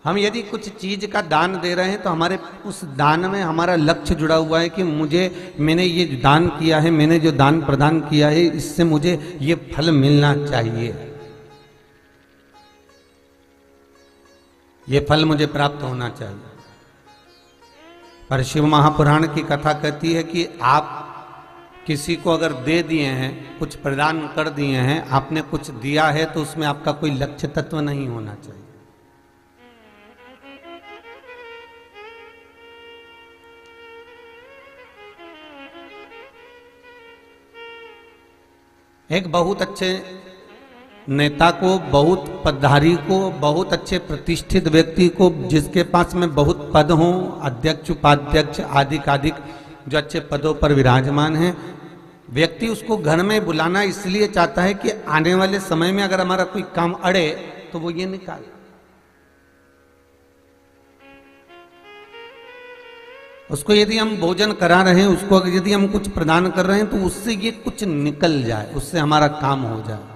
हम यदि कुछ चीज का दान दे रहे हैं तो हमारे उस दान में हमारा लक्ष्य जुड़ा हुआ है कि मैंने ये दान किया है, मैंने जो दान प्रदान किया है, इससे मुझे ये फल मिलना चाहिए, ये फल मुझे प्राप्त होना चाहिए। पर शिव महापुराण की कथा कहती है कि आप किसी को अगर दे दिए हैं, कुछ प्रदान कर दिए हैं, आपने कुछ दिया है, तो उसमें आपका कोई लक्ष्य तत्व नहीं होना चाहिए। एक बहुत अच्छे नेता को, बहुत पदधारी को, बहुत अच्छे प्रतिष्ठित व्यक्ति को, जिसके पास में बहुत पद हों, अध्यक्ष, उपाध्यक्ष आदि आदिक जो अच्छे पदों पर विराजमान हैं, व्यक्ति उसको घर में बुलाना इसलिए चाहता है कि आने वाले समय में अगर हमारा कोई काम अड़े तो वो ये निकाले। उसको यदि हम भोजन करा रहे हैं, उसको यदि हम कुछ प्रदान कर रहे हैं, तो उससे ये कुछ निकल जाए, उससे हमारा काम हो जाए।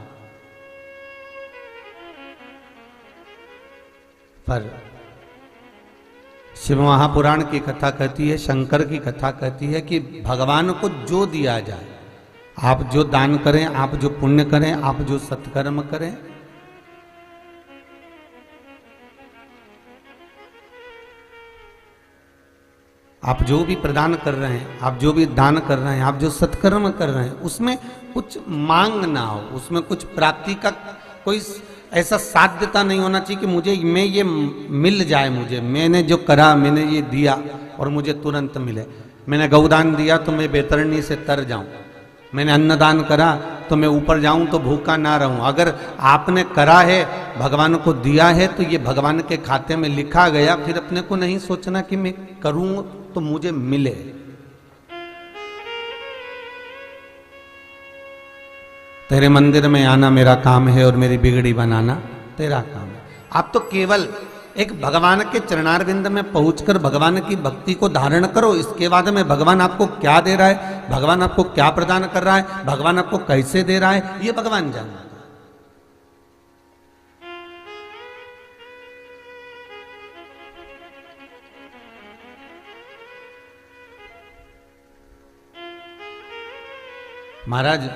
पर शिव महापुराण की कथा कहती है, शंकर की कथा कहती है कि भगवान को जो दिया जाए, आप जो दान करें, आप जो पुण्य करें, आप जो सत्कर्म करें, आप जो भी प्रदान कर रहे हैं, आप जो भी दान कर रहे हैं, आप जो सत्कर्म कर रहे हैं, उसमें कुछ मांग ना हो, उसमें कुछ प्राप्ति का कोई ऐसा साध्यता नहीं होना चाहिए कि मैं ये मिल जाए, मुझे मैंने जो करा, मैंने ये दिया और मुझे तुरंत मिले। मैंने गौदान दिया तो मैं बेतरनी से तर जाऊं, मैंने अन्नदान करा तो मैं ऊपर जाऊं तो भूखा ना रहूं। अगर आपने करा है, भगवान को दिया है, तो ये भगवान के खाते में लिखा गया, फिर अपने को नहीं सोचना कि मैं करूं तो मुझे मिले। तेरे मंदिर में आना मेरा काम है और मेरी बिगड़ी बनाना तेरा काम है। आप तो केवल एक भगवान के चरणारविंद में पहुंचकर भगवान की भक्ति को धारण करो। इसके बाद में भगवान आपको क्या दे रहा है, भगवान आपको क्या प्रदान कर रहा है, भगवान आपको कैसे दे रहा है, ये भगवान जानता है। महाराज,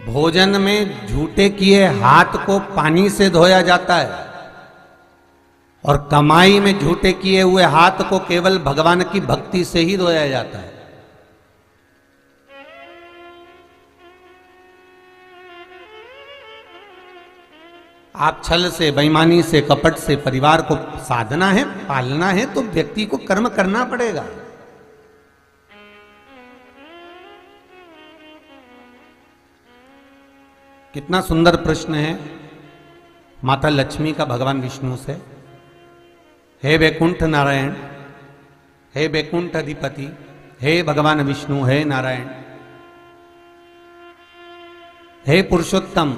भोजन में झूठे किए हाथ को पानी से धोया जाता है और कमाई में झूठे किए हुए हाथ को केवल भगवान की भक्ति से ही धोया जाता है। आप छल से, बेईमानी से, कपट से परिवार को साधना है, पालना है, तो व्यक्ति को कर्म करना पड़ेगा। कितना सुंदर प्रश्न है माता लक्ष्मी का भगवान विष्णु से। हे वैकुंठ नारायण, हे वैकुंठ अधिपति, हे भगवान विष्णु, हे नारायण, हे पुरुषोत्तम,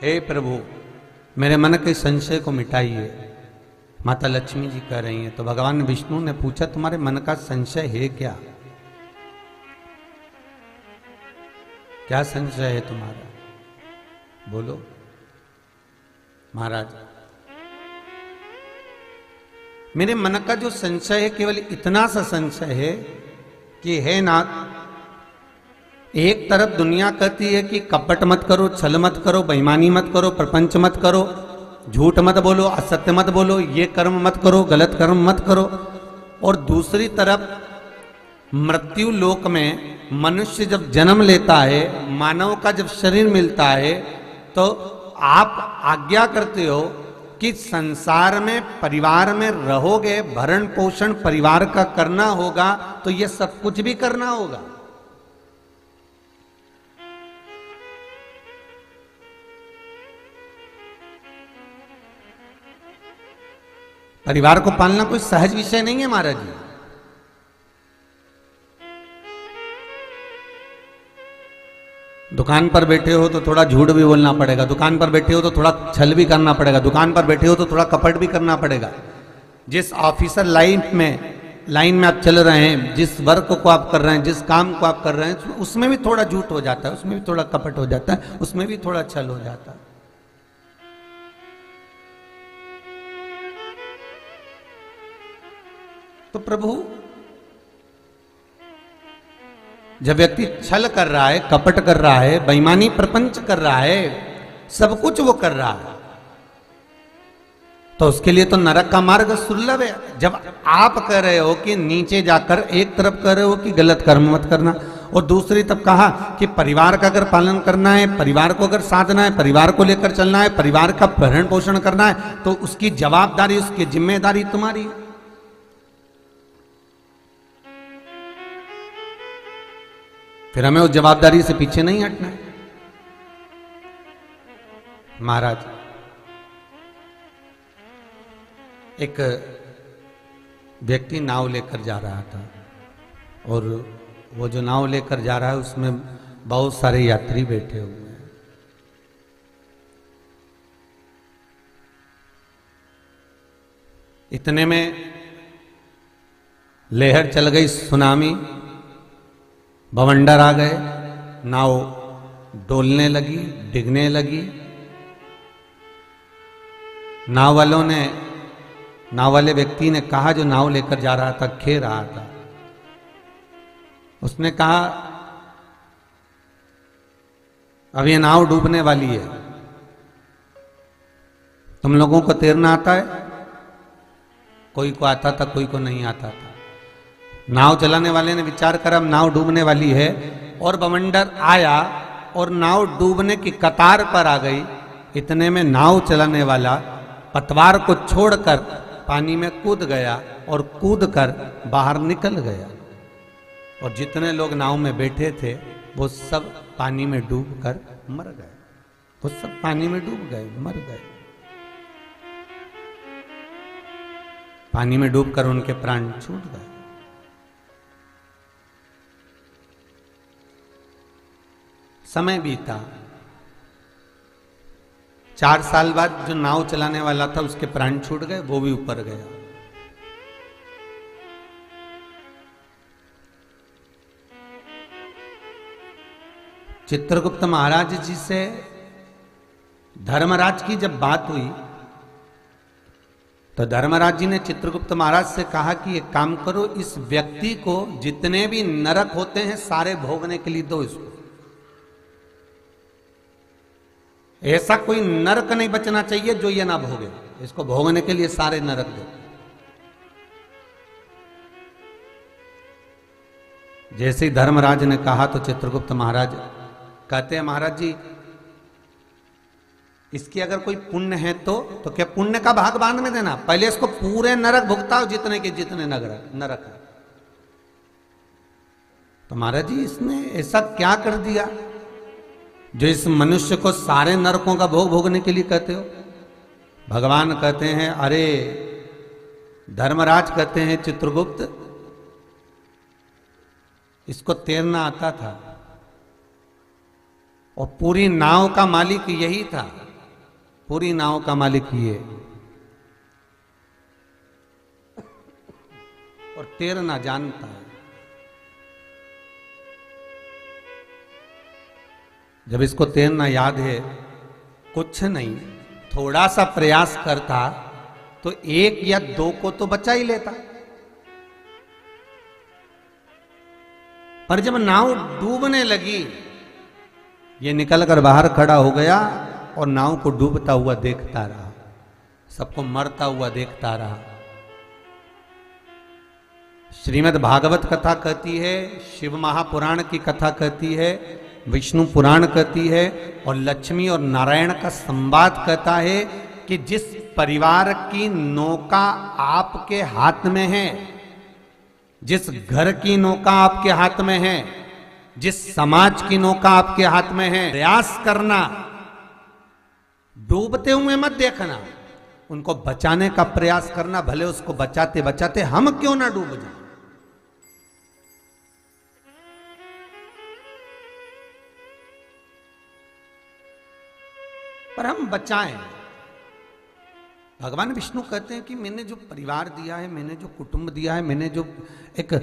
हे प्रभु, मेरे मन के संशय को मिटाइए। माता लक्ष्मी जी कह रही हैं। तो भगवान विष्णु ने पूछा, तुम्हारे मन का संशय है क्या? क्या संशय है तुम्हारा? बोलो। महाराज, मेरे मन का जो संशय है, केवल इतना सा संशय है कि हे नाथ, एक तरफ दुनिया कहती है कि कपट मत करो, छल मत करो, बेईमानी मत करो, प्रपंच मत करो, झूठ मत बोलो, असत्य मत बोलो, ये कर्म मत करो, गलत कर्म मत करो। और दूसरी तरफ मृत्यु लोक में मनुष्य जब जन्म लेता है, मानव का जब शरीर मिलता है, तो आप आज्ञा करते हो कि संसार में, परिवार में रहोगे, भरण पोषण परिवार का करना होगा, तो ये सब कुछ भी करना होगा। परिवार को पालना कोई सहज विषय नहीं है महाराज जी। दुकान पर बैठे हो तो थोड़ा झूठ भी बोलना पड़ेगा, दुकान पर बैठे हो तो थोड़ा छल भी करना पड़ेगा, दुकान पर बैठे हो तो थोड़ा कपट भी करना पड़ेगा। जिस ऑफिसर लाइन में आप चल रहे हैं, जिस वर्क को आप कर रहे हैं, जिस काम को आप कर रहे हैं, उसमें भी थोड़ा झूठ हो जाता है, उसमें भी थोड़ा कपट हो जाता है, उसमें भी थोड़ा छल हो जाता है। तो प्रभु, जब व्यक्ति छल कर रहा है, कपट कर रहा है, बेईमानी प्रपंच कर रहा है, सब कुछ वो कर रहा है, तो उसके लिए तो नरक का मार्ग सुलभ है। जब आप कह रहे हो कि नीचे जाकर, एक तरफ कह रहे हो कि गलत कर्म मत करना, और दूसरी तरफ कहा कि परिवार का अगर पालन करना है, परिवार को अगर साधना है, परिवार को लेकर चलना है, परिवार का भरण पोषण करना है, तो उसकी जवाबदारी, उसकी जिम्मेदारी तुम्हारी है। फिर हमें उस जवाबदारी से पीछे नहीं हटना है। महाराज, एक व्यक्ति नाव लेकर जा रहा था, और वो जो नाव लेकर जा रहा है उसमें बहुत सारे यात्री बैठे हुए हैं। इतने में लहर चल गई, सुनामी, बवंडर आ गए, नाव डोलने लगी, डिगने लगी। नाव वाले व्यक्ति ने कहा, जो नाव लेकर जा रहा था, खे रहा था, उसने कहा, अब ये नाव डूबने वाली है, तुम लोगों को तैरना आता है? कोई को आता था, कोई को नहीं आता था। नाव चलाने वाले ने विचार करा, अब नाव डूबने वाली है, और बवंडर आया और नाव डूबने की कतार पर आ गई। इतने में नाव चलाने वाला पतवार को छोड़कर पानी में कूद गया, और कूदकर बाहर निकल गया, और जितने लोग नाव में बैठे थे वो सब पानी में डूबकर मर गए। वो सब पानी में डूब गए, मर गए। पानी में डूबकर उनके प्राण छूट गए। समय बीता। 4 साल बाद जो नाव चलाने वाला था, उसके प्राण छूट गए, वो भी ऊपर गया। चित्रगुप्त महाराज जी से धर्मराज की जब बात हुई, तो धर्मराज जी ने चित्रगुप्त महाराज से कहा कि एक काम करो, इस व्यक्ति को जितने भी नरक होते हैं सारे भोगने के लिए दो इसको। ऐसा कोई नरक नहीं बचना चाहिए जो ये ना भोगे, इसको भोगने के लिए सारे नरक दो। जैसे ही धर्मराज ने कहा तो चित्रगुप्त महाराज कहते हैं, महाराज जी, इसकी अगर कोई पुण्य है तो क्या पुण्य का भाग बांध में देना, पहले इसको पूरे नरक भुगताओ जितने के जितने नरक है। तो महाराज जी, इसने ऐसा क्या कर दिया जो इस मनुष्य को सारे नरकों का भोग भोगने के लिए कहते हो? भगवान कहते हैं, अरे धर्मराज कहते हैं, चित्रगुप्त, इसको तैरना आता था, और पूरी नाव का मालिक यही था, पूरी नाव का मालिक ये, और तैरना जानता है। जब इसको तैरना याद है, कुछ नहीं, थोड़ा सा प्रयास करता तो 1 या 2 को तो बचा ही लेता। पर जब नाव डूबने लगी, ये निकलकर बाहर खड़ा हो गया और नाव को डूबता हुआ देखता रहा, सबको मरता हुआ देखता रहा। श्रीमद् भागवत कथा कहती है, शिव महापुराण की कथा कहती है, विष्णु पुराण कहती है, और लक्ष्मी और नारायण का संवाद कहता है कि जिस परिवार की नौका आपके हाथ में है, जिस घर की नौका आपके हाथ में है, जिस समाज की नौका आपके हाथ में है, प्रयास करना, डूबते हुए मत देखना, उनको बचाने का प्रयास करना, भले उसको बचाते बचाते हम क्यों ना डूब जाए। पर हम बचाएं। भगवान विष्णु कहते हैं कि मैंने जो परिवार दिया है, मैंने जो कुटुंब दिया है, मैंने जो एक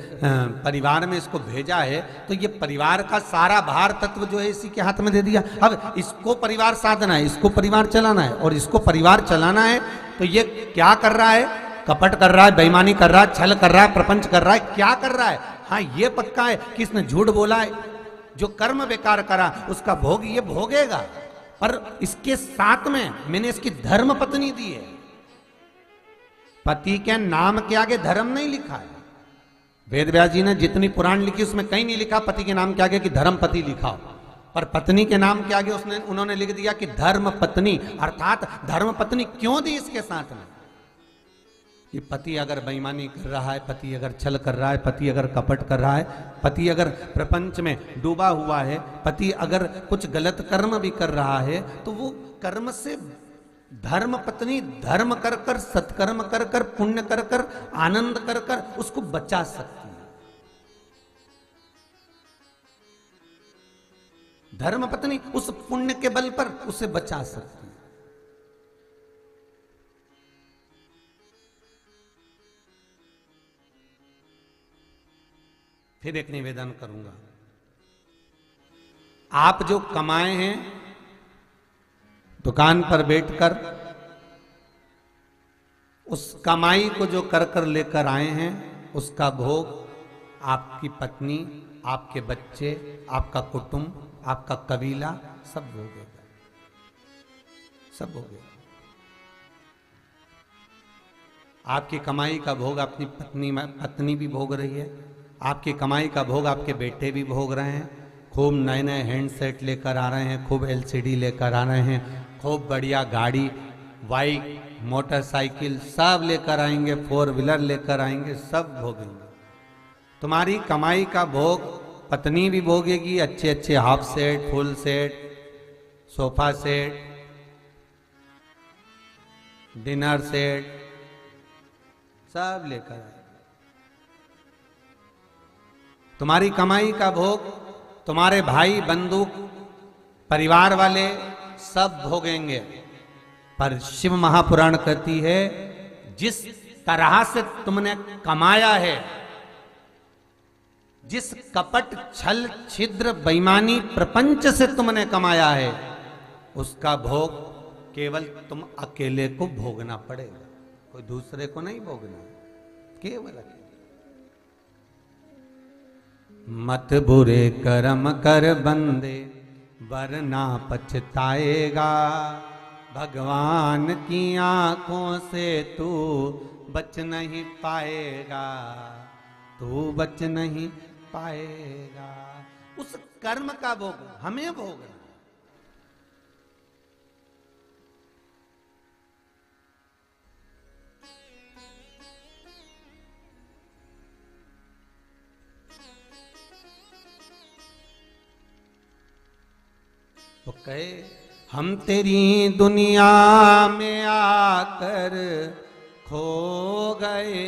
परिवार में इसको भेजा है, तो ये परिवार का सारा भार तत्व जो है इसी के हाथ में दे दिया। अब इसको परिवार साधना है, इसको परिवार चलाना है, और इसको परिवार चलाना है तो ये क्या कर रहा है कपट कर रहा है, बेईमानी कर रहा है, छल कर रहा है, प्रपंच कर रहा है, क्या कर रहा है? हाँ ये पक्का है कि इसने झूठ बोला है, जो कर्म बेकार करा उसका भोग ये भोगेगा। पर इसके साथ में मैंने इसकी धर्म पत्नी दी है। पति के नाम के आगे धर्म नहीं लिखा है। वेद व्यास जी ने जितनी पुराण लिखी उसमें कहीं नहीं लिखा पति के नाम के आगे कि धर्म पति लिखा हो, पर पत्नी के नाम के आगे उन्होंने लिख दिया कि धर्म पत्नी। अर्थात धर्म पत्नी क्यों दी इसके साथ में? कि पति अगर बेईमानी कर रहा है, पति अगर छल कर रहा है, पति अगर कपट कर रहा है, पति अगर प्रपंच में डूबा हुआ है, पति अगर कुछ गलत कर्म भी कर रहा है, तो वो कर्म से धर्म पत्नी धर्म कर कर, सत्कर्म कर कर, पुण्य कर कर, आनंद कर कर उसको बचा सकती है। धर्म पत्नी उस पुण्य के बल पर उसे बचा सकती है। फिर एक निवेदन करूंगा, आप जो कमाए हैं दुकान पर बैठकर, उस कमाई को जो कर कर लेकर आए हैं उसका भोग आपकी पत्नी, आपके बच्चे, आपका कुटुंब, आपका कबीला सब भोगेगा, सब भोगेगा। आपकी कमाई का भोग अपनी पत्नी भी भोग रही है, आपकी कमाई का भोग आपके बेटे भी भोग रहे हैं। खूब नए नए हैंडसेट लेकर आ रहे हैं, खूब एलसीडी लेकर आ रहे हैं, खूब बढ़िया गाड़ी, बाइक, मोटरसाइकिल सब लेकर आएंगे, 4 व्हीलर लेकर आएंगे, सब भोगेंगे। तुम्हारी कमाई का भोग पत्नी भी भोगेगी, अच्छे अच्छे half set, full set, sofa set, dinner set सब लेकर आए। तुम्हारी कमाई का भोग तुम्हारे भाई, बंधु, परिवार वाले सब भोगेंगे। पर शिव महापुराण कहती है जिस तरह से तुमने कमाया है, जिस कपट, छल, छिद्र, बेईमानी, प्रपंच से तुमने कमाया है, उसका भोग केवल तुम अकेले को भोगना पड़ेगा, कोई दूसरे को नहीं भोगना, केवल अकेले। मत बुरे कर्म कर बंदे वरना पछताएगा, भगवान की आंखों से तू बच नहीं पाएगा, तू बच नहीं पाएगा। उस कर्म का भोग हमें भोगना। तो कहे हम तेरी दुनिया में आकर खो गए,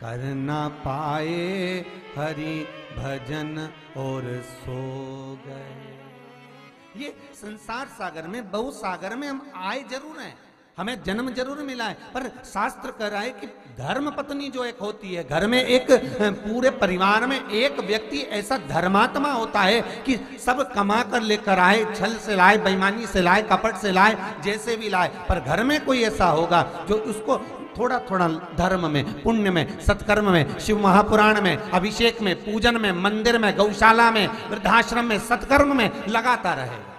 कर ना पाए हरि भजन और सो गए। ये संसार सागर में, बहु सागर में हम आए जरूर हैं, हमें जन्म जरूर मिला है, पर शास्त्र कह रहा है कि धर्म पत्नी जो एक होती है, घर में एक पूरे परिवार में एक व्यक्ति ऐसा धर्मात्मा होता है कि सब कमा कर लेकर आए, छल से लाए, बेईमानी से लाए, कपट से लाए, जैसे भी लाए, पर घर में कोई ऐसा होगा जो उसको थोड़ा थोड़ा धर्म में, पुण्य में, सत्कर्म में, शिव महापुराण में, अभिषेक में, पूजन में, मंदिर में, गौशाला में, वृद्धाश्रम में, सत्कर्म में लगाता रहेगा।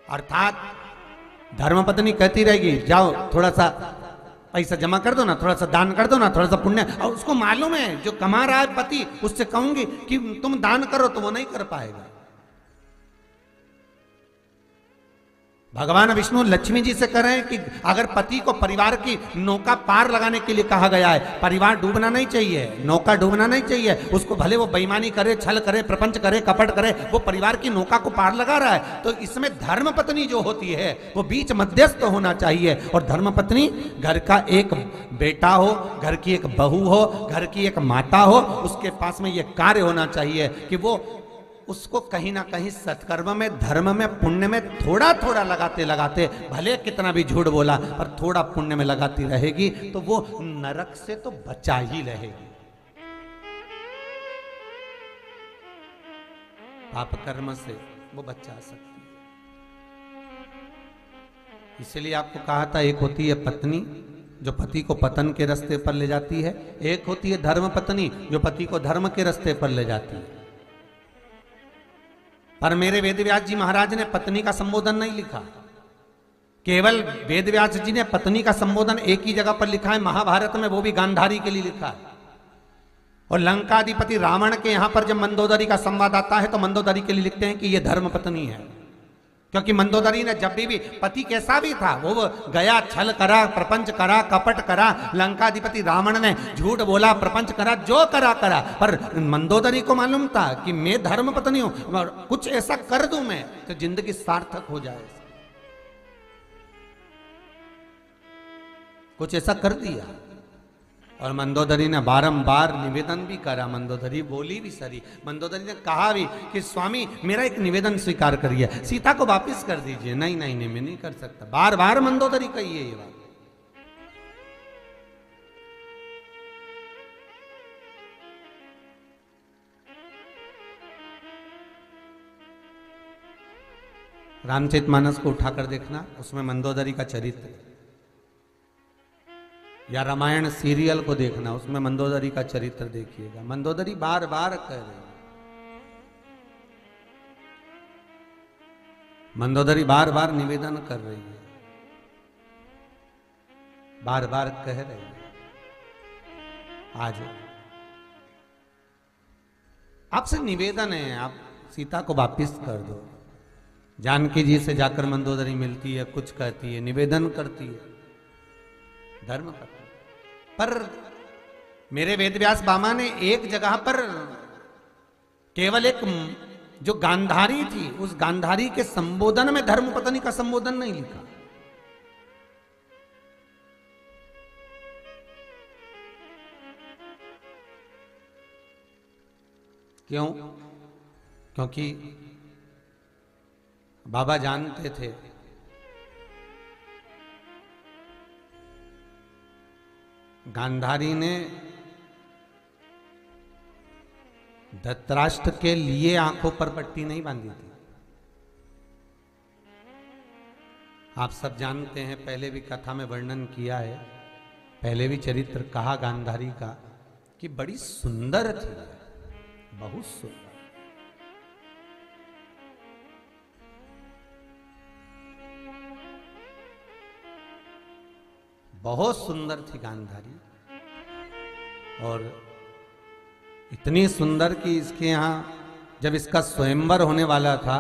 अर्थात धर्मपत्नी कहती रहेगी जाओ थोड़ा सा पैसा जमा कर दो ना, थोड़ा सा दान कर दो ना, थोड़ा सा पुण्य, और उसको मालूम है जो कमा रहा है पति, उससे कहूंगी कि तुम दान करो तो वो नहीं कर पाएगा। भगवान विष्णु लक्ष्मी जी से कह रहे हैं कि अगर पति को परिवार की नौका पार लगाने के लिए कहा गया है, परिवार डूबना नहीं चाहिए, नौका डूबना नहीं चाहिए, उसको भले वो बेईमानी करे, छल करे, प्रपंच करे, कपट करे, वो परिवार की नौका को पार लगा रहा है, तो इसमें धर्म पत्नी जो होती है वो बीच मध्यस्थ होना चाहिए। और धर्म पत्नी घर का एक बेटा हो, घर की एक बहू हो, घर की एक माता हो, उसके पास में ये कार्य होना चाहिए कि वो उसको कहीं ना कहीं सत्कर्म में, धर्म में, पुण्य में थोड़ा थोड़ा लगाते लगाते, भले कितना भी झूठ बोला पर थोड़ा पुण्य में लगाती रहेगी तो वो नरक से तो बचा ही रहेगी। पाप कर्म से वो बचा सकती है। इसलिए आपको कहा था, एक होती है पत्नी जो पति को पतन के रास्ते पर ले जाती है, एक होती है धर्म पत्नी जो पति को धर्म के रास्ते पर ले जाती है। पर मेरे वेदव्यास जी महाराज ने पत्नी का संबोधन नहीं लिखा। केवल वेदव्यास जी ने पत्नी का संबोधन एक ही जगह पर लिखा है महाभारत में, वो भी गांधारी के लिए लिखा है। और लंकाधिपति रावण के यहां पर जब मंदोदरी का संवाद आता है तो मंदोदरी के लिए लिखते हैं कि ये धर्म पत्नी है, क्योंकि मंदोदरी ने जब भी पति कैसा भी था वो गया, छल करा, प्रपंच करा, कपट करा, लंकाधिपति रावण ने झूठ बोला, प्रपंच करा, जो करा, पर मंदोदरी को मालूम था कि मैं धर्म पत्नी हूं, कुछ ऐसा कर दूं मैं तो जिंदगी सार्थक हो जाए। कुछ ऐसा कर दिया। और मंदोदरी ने बारंबार निवेदन भी करा, मंदोदरी बोली भी सरी, मंदोदरी ने कहा भी कि स्वामी मेरा एक निवेदन स्वीकार करिए, सीता को वापस कर दीजिए। नहीं नहीं नहीं, मैं नहीं कर सकता। बार बार मंदोदरी कही है ये बात। रामचरितमानस को उठाकर देखना, उसमें मंदोदरी का चरित्र, या रामायण सीरियल को देखना, उसमें मंदोदरी का चरित्र देखिएगा। मंदोदरी बार बार कह रही है, मंदोदरी बार बार निवेदन कर रही है, बार बार कह रही है, आज आपसे निवेदन है, आप सीता को वापिस कर दो। जानकी जी से जाकर मंदोदरी मिलती है, कुछ कहती है, निवेदन करती है, धर्म का। पर मेरे वेदव्यास बामा ने एक जगह पर केवल एक जो गांधारी थी, उस गांधारी के संबोधन में धर्मपत्नी का संबोधन नहीं लिखा। क्यों? क्योंकि बाबा जानते थे गांधारी ने धृतराष्ट्र के लिए आंखों पर पट्टी नहीं बांधी थी। आप सब जानते हैं, पहले भी कथा में वर्णन किया है, पहले भी चरित्र कहा गांधारी का कि बड़ी सुंदर थी, बहुत सुंदर। बहुत सुंदर थी गांधारी, और इतनी सुंदर कि इसके यहां जब इसका स्वयंवर होने वाला था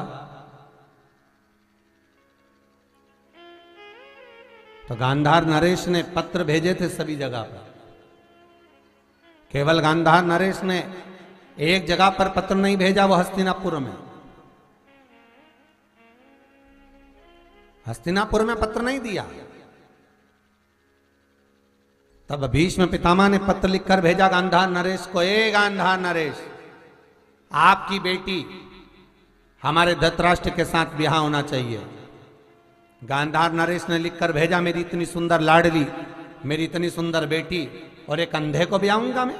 तो गांधार नरेश ने पत्र भेजे थे सभी जगह पर। केवल गांधार नरेश ने एक जगह पर पत्र नहीं भेजा, वो हस्तिनापुर में। हस्तिनापुर में पत्र नहीं दिया। तब भीष्म पितामह ने पत्र लिखकर भेजा गांधार नरेश को, ए गांधार नरेश, आपकी बेटी हमारे धृतराष्ट्र के साथ ब्याह होना चाहिए। गांधार नरेश ने लिखकर भेजा, मेरी इतनी सुंदर लाडली, मेरी इतनी सुंदर बेटी, और एक अंधे को ब्याहूंगा मैं?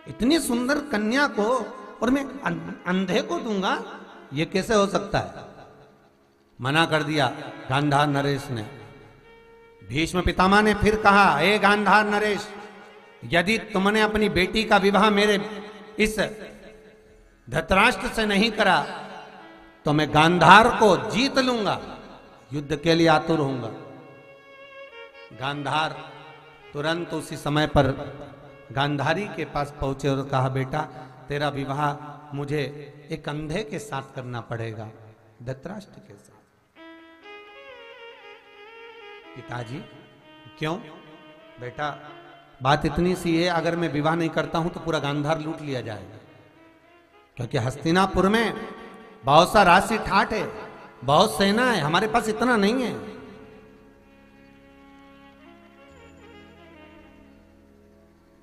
इतनी सुंदर कन्या को और मैं अंधे को दूंगा? ये कैसे हो सकता है? मना कर दिया गांधार नरेश ने। भीष्म पितामह ने फिर कहा, हे गांधार नरेश, यदि तुमने अपनी बेटी का विवाह मेरे इस धृतराष्ट्र से नहीं करा तो मैं गांधार को जीत लूंगा, युद्ध के लिए आतुर होऊंगा। गांधार तुरंत उसी समय पर गांधारी के पास पहुंचे और कहा, बेटा तेरा विवाह मुझे एक अंधे के साथ करना पड़ेगा, धृतराष्ट्र के साथ। पिताजी, क्यों? बेटा बात इतनी सी है, अगर मैं विवाह नहीं करता हूं तो पूरा गांधार लूट लिया जाएगा, क्योंकि हस्तिनापुर में बहुत सा राशि ठाठ है, बहुत सेना है, हमारे पास इतना नहीं है।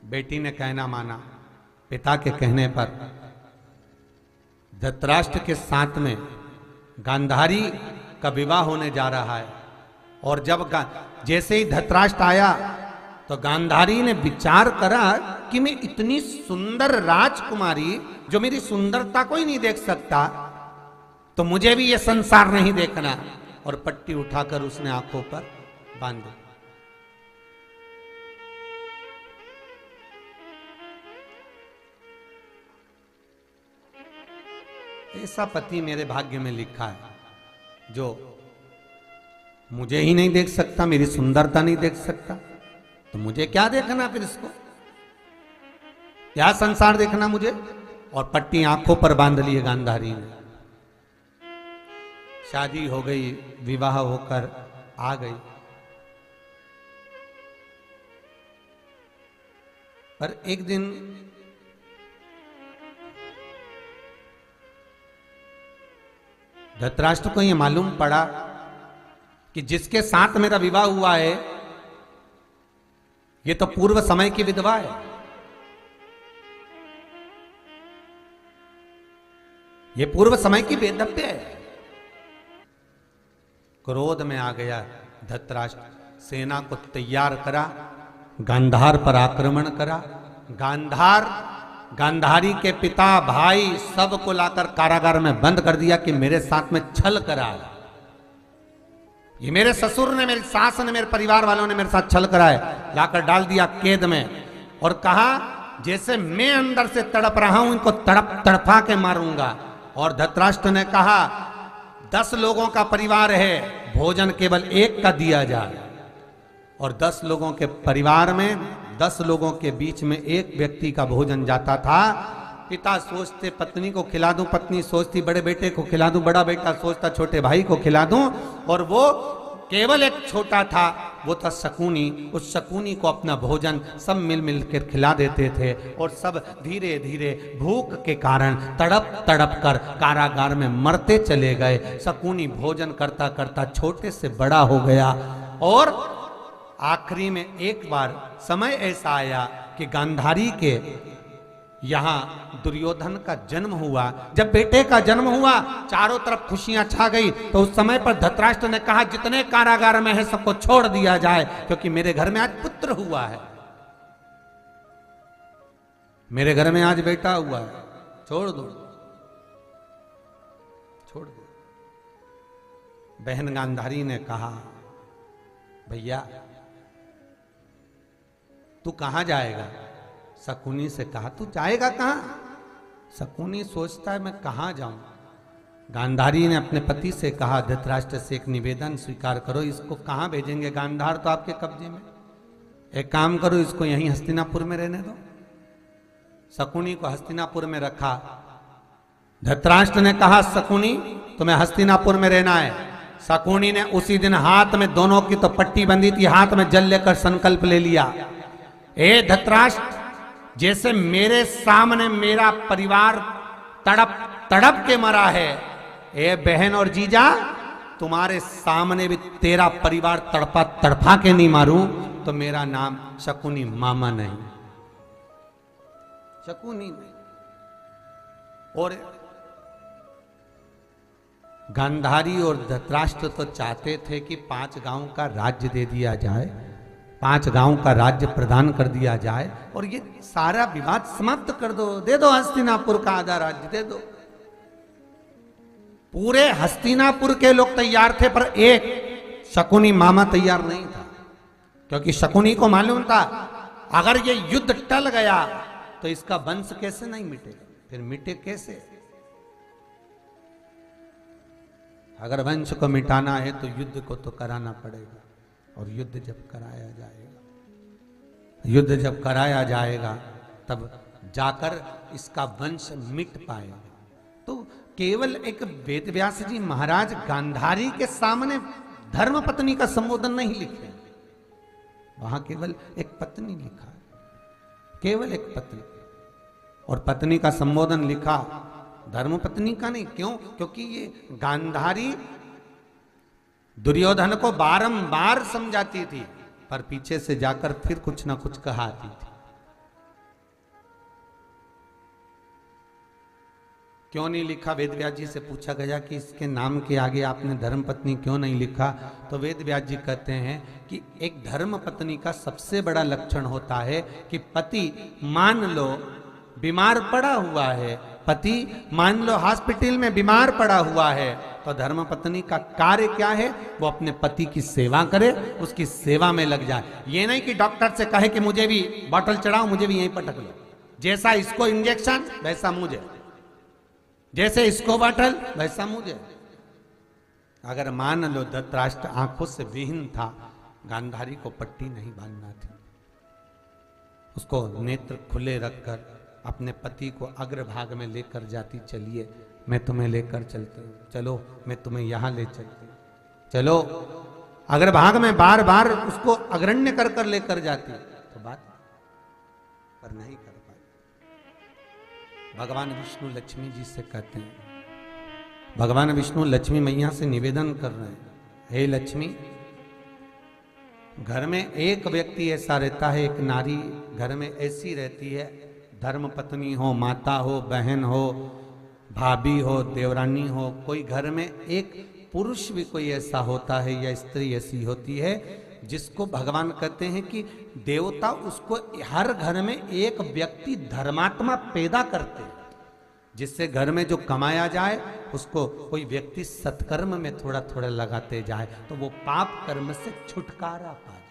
बेटी ने कहना माना। पिता के कहने पर धृतराष्ट्र के साथ में गांधारी का विवाह होने जा रहा है। और जब जैसे ही धृतराष्ट्र आया तो गांधारी ने विचार करा कि मैं इतनी सुंदर राजकुमारी जो मेरी सुंदरता को ही नहीं देख सकता, तो मुझे भी ये संसार नहीं देखना, और पट्टी उठाकर उसने आंखों पर बांध दी। ऐसा पति मेरे भाग्य में लिखा है जो मुझे ही नहीं देख सकता, मेरी सुंदरता नहीं देख सकता, तो मुझे क्या देखना फिर इसको, क्या संसार देखना मुझे। और पट्टी आंखों पर बांध ली गांधारी ने। शादी हो गई, विवाह होकर आ गई, पर एक दिन धृतराष्ट्र को यह मालूम पड़ा कि जिसके साथ मेरा विवाह हुआ है ये तो पूर्व समय की विधवा है। ये पूर्व समय की वेदव्य है। क्रोध में आ गया धृतराष्ट्र, सेना को तैयार करा, गांधार पर आक्रमण करा। गांधारी के पिता भाई सबको लाकर कारागार में बंद कर दिया कि मेरे साथ में छल करा। ये मेरे ससुर ने, मेरी सास ने, मेरे परिवार वालों ने मेरे साथ छल कराए, लाकर डाल दिया कैद में, और कहा जैसे मैं अंदर से तड़प रहा हूं इनको तड़पा के मारूंगा। और धृतराष्ट्र ने कहा 10 लोगों का परिवार है, भोजन केवल एक का दिया जाए। और 10 लोगों के परिवार में 10 लोगों के बीच में एक व्यक्ति का भोजन जाता था। पिता सोचते पत्नी को खिला दूं, पत्नी सोचती बड़े बेटे को खिला दूं, बड़ा बेटा सोचता छोटे भाई को खिला दूं। और वो केवल एक छोटा था, वो था शकुनी। उस शकुनी को अपना भोजन सब मिल कर खिला देते थे, और सब धीरे धीरे भूख के कारण तड़प तड़प कर कारागार में मरते चले गए। शकुनी भोजन करता करता छोटे से बड़ा हो गया, और आखिरी में एक बार समय ऐसा आया कि गांधारी के यहां दुर्योधन का जन्म हुआ। जब बेटे का जन्म हुआ चारों तरफ खुशियां छा गई, तो उस समय पर धृतराष्ट्र ने कहा जितने कारागार में है सबको छोड़ दिया जाए, क्योंकि मेरे घर में आज पुत्र हुआ है, मेरे घर में आज बेटा हुआ है, छोड़ दो, छोड़ दो। बहन गांधारी ने कहा भैया तू कहां जाएगा। शकुनी से कहा तू जाएगा कहां। शकुनी सोचता है मैं कहां जाऊं। गांधारी ने अपने पति से कहा धृतराष्ट्र से एक निवेदन स्वीकार करो, इसको कहां भेजेंगे, गांधार तो आपके कब्जे में, एक काम करो इसको यहीं हस्तिनापुर में रहने दो। शकुनी को हस्तिनापुर में रखा। धृतराष्ट्र ने कहा शकुनी तुम्हें हस्तिनापुर में रहना है। शकुनी ने उसी दिन हाथ में, दोनों की तो पट्टी बंधी थी, हाथ में जल लेकर संकल्प ले लिया, ए धृतराष्ट्र जैसे मेरे सामने मेरा परिवार तड़प तड़प के मरा है, ए बहन और जीजा तुम्हारे सामने भी तेरा परिवार तड़पा तड़पा के नहीं मारूं तो मेरा नाम शकुनी मामा नहीं, शकुनी नहीं। और गांधारी और धृतराष्ट्र तो चाहते थे कि 5 गांव का राज्य दे दिया जाए, 5 गांव का राज्य प्रदान कर दिया जाए और ये सारा विवाद समाप्त कर दो, दे दो हस्तिनापुर का आधा राज्य दे दो। पूरे हस्तिनापुर के लोग तैयार थे, पर एक शकुनी मामा तैयार नहीं था, क्योंकि शकुनी को मालूम था अगर ये युद्ध टल गया तो इसका वंश कैसे नहीं मिटेगा, फिर मिटे कैसे। अगर वंश को मिटाना है तो युद्ध को तो कराना पड़ेगा, और युद्ध जब कराया जाएगा, युद्ध जब कराया जाएगा तब जाकर इसका वंश मिट पाएगा। तो केवल एक वेदव्यास जी महाराज गांधारी के सामने धर्म पत्नी का संबोधन नहीं लिखे, वहां केवल एक पत्नी लिखा, केवल एक पत्नी, और पत्नी का संबोधन लिखा, धर्म पत्नी का नहीं। क्यों? क्योंकि ये गांधारी दुर्योधन को बारंबार समझाती थी, पर पीछे से जाकर फिर कुछ ना कुछ कहती थी। क्यों नहीं लिखा? वेद व्यास जी से पूछा गया कि इसके नाम के आगे आपने धर्म पत्नी क्यों नहीं लिखा? तो वेद व्यास जी कहते हैं कि एक धर्म पत्नी का सबसे बड़ा लक्षण होता है कि पति मान लो बीमार पड़ा हुआ है, पति मान लो हॉस्पिटल में बीमार पड़ा हुआ है, तो धर्म पत्नी का कार्य क्या है? वो अपने पति की सेवा करे, उसकी सेवा में लग जाए। ये नहीं कि डॉक्टर से कहे कि मुझे भी बॉटल चढ़ाओ, मुझे भी यहीं पटक लो, जैसा इसको इंजेक्शन वैसा मुझे, जैसे इसको बॉटल वैसा मुझे। अगर मान लो धृतराष्ट्र आंखों से विहीन था, गांधारी को पट्टी नहीं बांधना थी, उसको नेत्र खुले रखकर अपने पति को अग्रभाग में लेकर जाती, चलिए मैं तुम्हें लेकर चलती हूँ, चलो मैं तुम्हें यहां ले चलती हूँ, चलो अग्रभाग में बार बार उसको अग्रण्य कर कर लेकर जाती, तो बात पर नहीं कर पाई। भगवान विष्णु लक्ष्मी जी से कहते हैं, भगवान विष्णु लक्ष्मी मैया से निवेदन कर रहे हैं, हे लक्ष्मी, घर में एक व्यक्ति ऐसा रहता है, एक नारी घर में ऐसी रहती है, धर्म पत्नी हो, माता हो, बहन हो, भाभी हो, देवरानी हो, कोई घर में एक पुरुष भी कोई ऐसा होता है या स्त्री ऐसी होती है जिसको भगवान कहते हैं कि देवता उसको हर घर में एक व्यक्ति धर्मात्मा पैदा करते हैं, जिससे घर में जो कमाया जाए उसको कोई व्यक्ति सत्कर्म में थोड़ा थोड़ा लगाते जाए, तो वो पाप कर्म से छुटकारा पा जाए।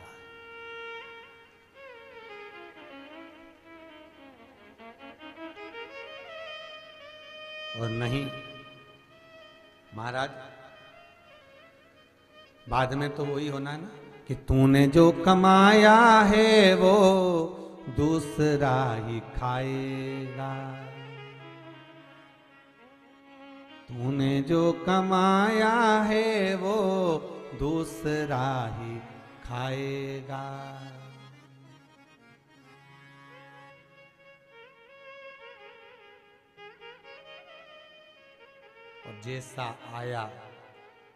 और नहीं महाराज, बाद में तो वही होना है ना कि तूने जो कमाया है वो दूसरा ही खाएगा, तूने जो कमाया है वो दूसरा ही खाएगा। और जैसा आया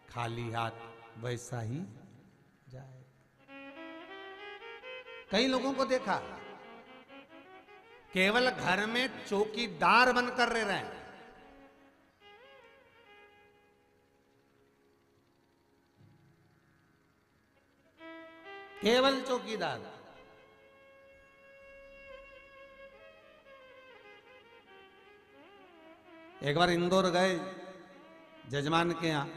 खाली हाथ वैसा ही जाए। कई लोगों को देखा केवल घर में चौकीदार बनकर रह रहे हैं, केवल चौकीदार। एक बार इंदौर गए जजमान के यहाँ,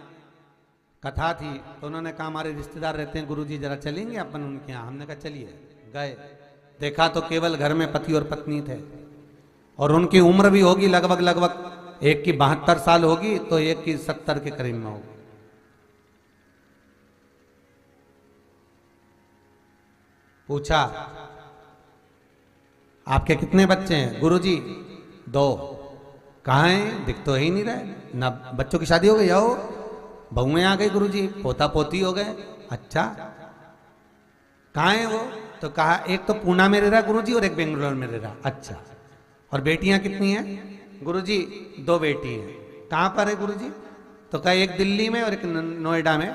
कथा थी, तो उन्होंने कहा हमारे रिश्तेदार रहते हैं गुरुजी, जरा चलेंगे अपन उनके यहाँ। हमने कहा चलिए। गए, देखा तो केवल घर में पति और पत्नी थे, और उनकी उम्र भी होगी लगभग एक की 72 साल होगी तो एक की 70 के करीब में होगी। पूछा आपके कितने बच्चे हैं? गुरुजी 2। कहाँ हैं? दिख तो ही नहीं रहे ना। बच्चों की शादी हो गई? आओ, बहुएं आ गई गुरुजी, पोता पोती हो गए। अच्छा, कहाँ है वो? तो कहा एक तो पूना में रह रहा गुरुजी और एक बेंगलोर में रह रहा। अच्छा, और बेटियां कितनी हैं? गुरुजी 2 बेटी हैं। कहाँ पर है गुरुजी? तो कहा एक दिल्ली में और एक नोएडा में,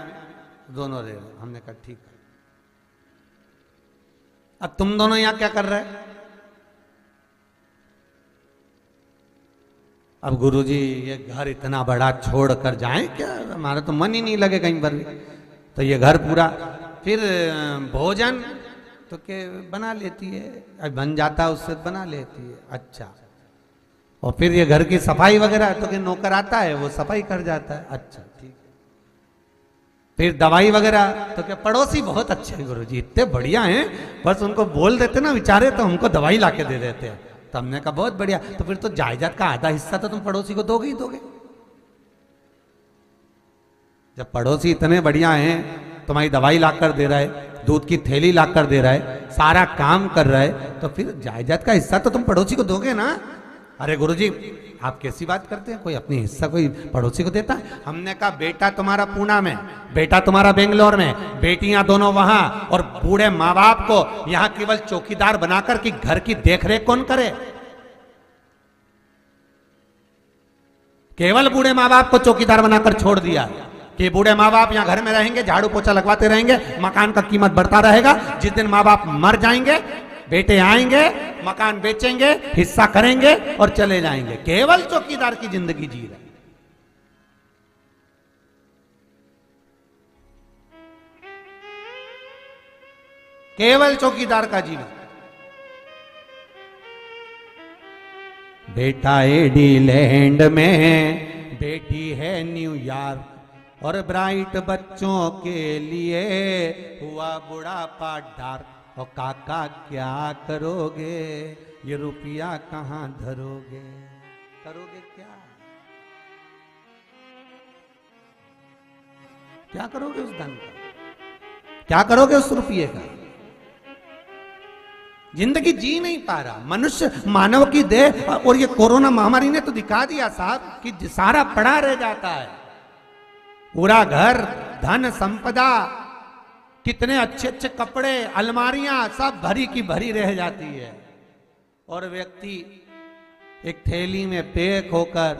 दोनों रह रहे। हमने कहा ठीक है। अब तुम दोनों यहां क्या कर रहे? अब गुरुजी ये घर इतना बड़ा छोड़ कर जाएं क्या? हमारा तो मन ही नहीं लगे कहीं पर भी। तो ये घर पूरा, फिर भोजन तो के बना लेती है, अब बन जाता है उससे बना लेती है। अच्छा, और फिर ये घर की सफाई वगैरह तो के नौकर आता है वो सफाई कर जाता है। अच्छा ठीक। फिर दवाई वगैरह तो क्या पड़ोसी बहुत अच्छे हैं गुरुजी, इतने बढ़िया हैं, बस उनको बोल देते ना बेचारे तो हमको दवाई ला के दे देते हैं। तो हमने कहा बहुत बढ़िया, तो फिर तो जायदाद का आधा हिस्सा तो तुम पड़ोसी को दोगे ही दोगे। जब पड़ोसी इतने बढ़िया हैं, तुम्हारी दवाई लाकर दे रहा है, दूध की थैली लाकर दे रहा है, सारा काम कर रहा है, तो फिर जायदाद का हिस्सा तो तुम पड़ोसी को दोगे ना। अरे गुरुजी आप कैसी बात करते हैं, कोई अपनी हिस्सा कोई पड़ोसी को देता है? हमने कहा बेटा तुम्हारा पूना में, बेटा तुम्हारा बेंगलोर में, बेटियां दोनों वहां, और बूढ़े माँ बाप को यहां केवल चौकीदार बनाकर कि घर की देखरेख कौन करे? केवल बूढ़े माँ बाप को चौकीदार बनाकर छोड़ दिया कि बूढ़े माँ बाप यहाँ घर में रहेंगे, झाड़ू पोछा लगवाते रहेंगे, मकान का कीमत बढ़ता रहेगा। जिस दिन माँ बाप मर जाएंगे, बेटे आएंगे मकान बेचेंगे, हिस्सा करेंगे और चले जाएंगे। केवल चौकीदार की जिंदगी जी रहे। केवल चौकीदार का जीवन। बेटा एडीलैंड में, बेटी है न्यूयॉर्क, और ब्राइट बच्चों के लिए हुआ बुढ़ापा डार। और काका क्या करोगे, ये रुपया कहां धरोगे? करोगे क्या? क्या करोगे उस धन का? क्या करोगे उस रुपये का? जिंदगी जी नहीं पा रहा मनुष्य, मानव की देह। और ये कोरोना महामारी ने तो दिखा दिया साहब कि सारा पड़ा रह जाता है। पूरा घर, धन संपदा, कितने अच्छे अच्छे कपड़े, अलमारियां सब भरी की भरी रह जाती है। और व्यक्ति एक थैली में पैक होकर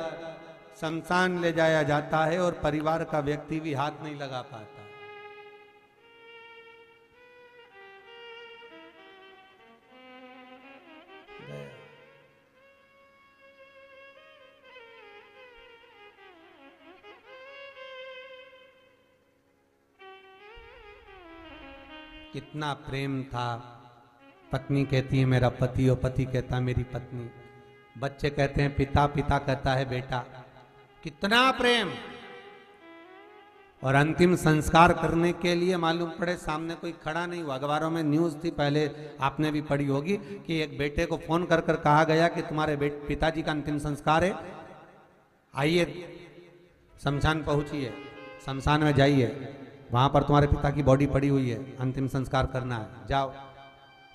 शमशान ले जाया जाता है और परिवार का व्यक्ति भी हाथ नहीं लगा पाता। कितना प्रेम था। पत्नी कहती है मेरा पति, और पति कहता है मेरी पत्नी। बच्चे कहते हैं पिता, पिता कहता है बेटा। कितना प्रेम। और अंतिम संस्कार करने के लिए मालूम पड़े सामने कोई खड़ा नहीं हुआ। अखबारों में न्यूज थी, पहले आपने भी पढ़ी होगी, कि एक बेटे को फोन कर कर कहा गया कि तुम्हारे पिताजी का अंतिम संस्कार है, आइए शमशान पहुंचिए, शमशान में जाइए, वहां पर तुम्हारे पिता की बॉडी पड़ी हुई है, अंतिम संस्कार करना है, जाओ।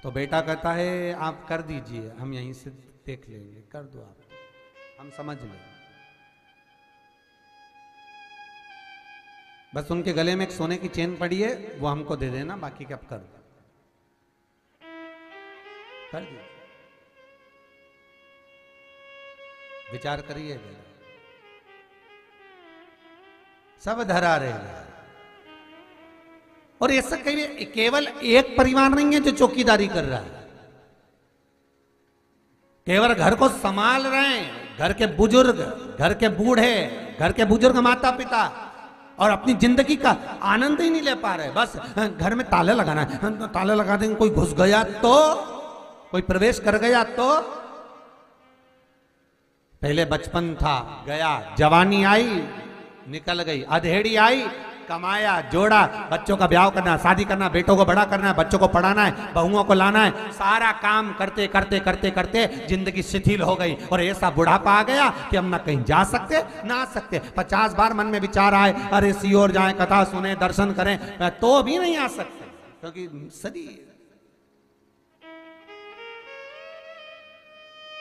तो बेटा कहता है आप कर दीजिए, हम यहीं से देख लेंगे। कर दो आप, हम समझ लेंगे। बस उनके गले में एक सोने की चेन पड़ी है, वो हमको दे देना, बाकी क्या कर दो। कर दीजिए, विचार करिए, सब धरा रहेगा। और ऐसा केवल एक परिवार नहीं है जो चौकीदारी कर रहा है, केवल घर को संभाल रहे हैं घर के बुजुर्ग, घर के बूढ़े, घर के बुजुर्ग माता पिता, और अपनी जिंदगी का आनंद ही नहीं ले पा रहे। बस घर में ताले लगाना है, ताले लगा देंगे, कोई घुस गया तो, कोई प्रवेश कर गया तो। पहले बचपन था, गया, जवानी आई, निकल गई, अधेड़ी आई, कमाया, जोड़ा, बच्चों का ब्याह करना, शादी करना, बेटों को बड़ा करना है, बच्चों को पढ़ाना है, बहुओं को लाना है, सारा काम करते करते करते करते जिंदगी शिथिल हो गई। और ऐसा बुढ़ापा आ गया कि हम ना कहीं जा सकते ना आ सकते। 50 बार मन में विचार आए, अरे सियोर जाएं, कथा सुने, दर्शन करें, तो भी नहीं आ सकते, क्योंकि शरीर।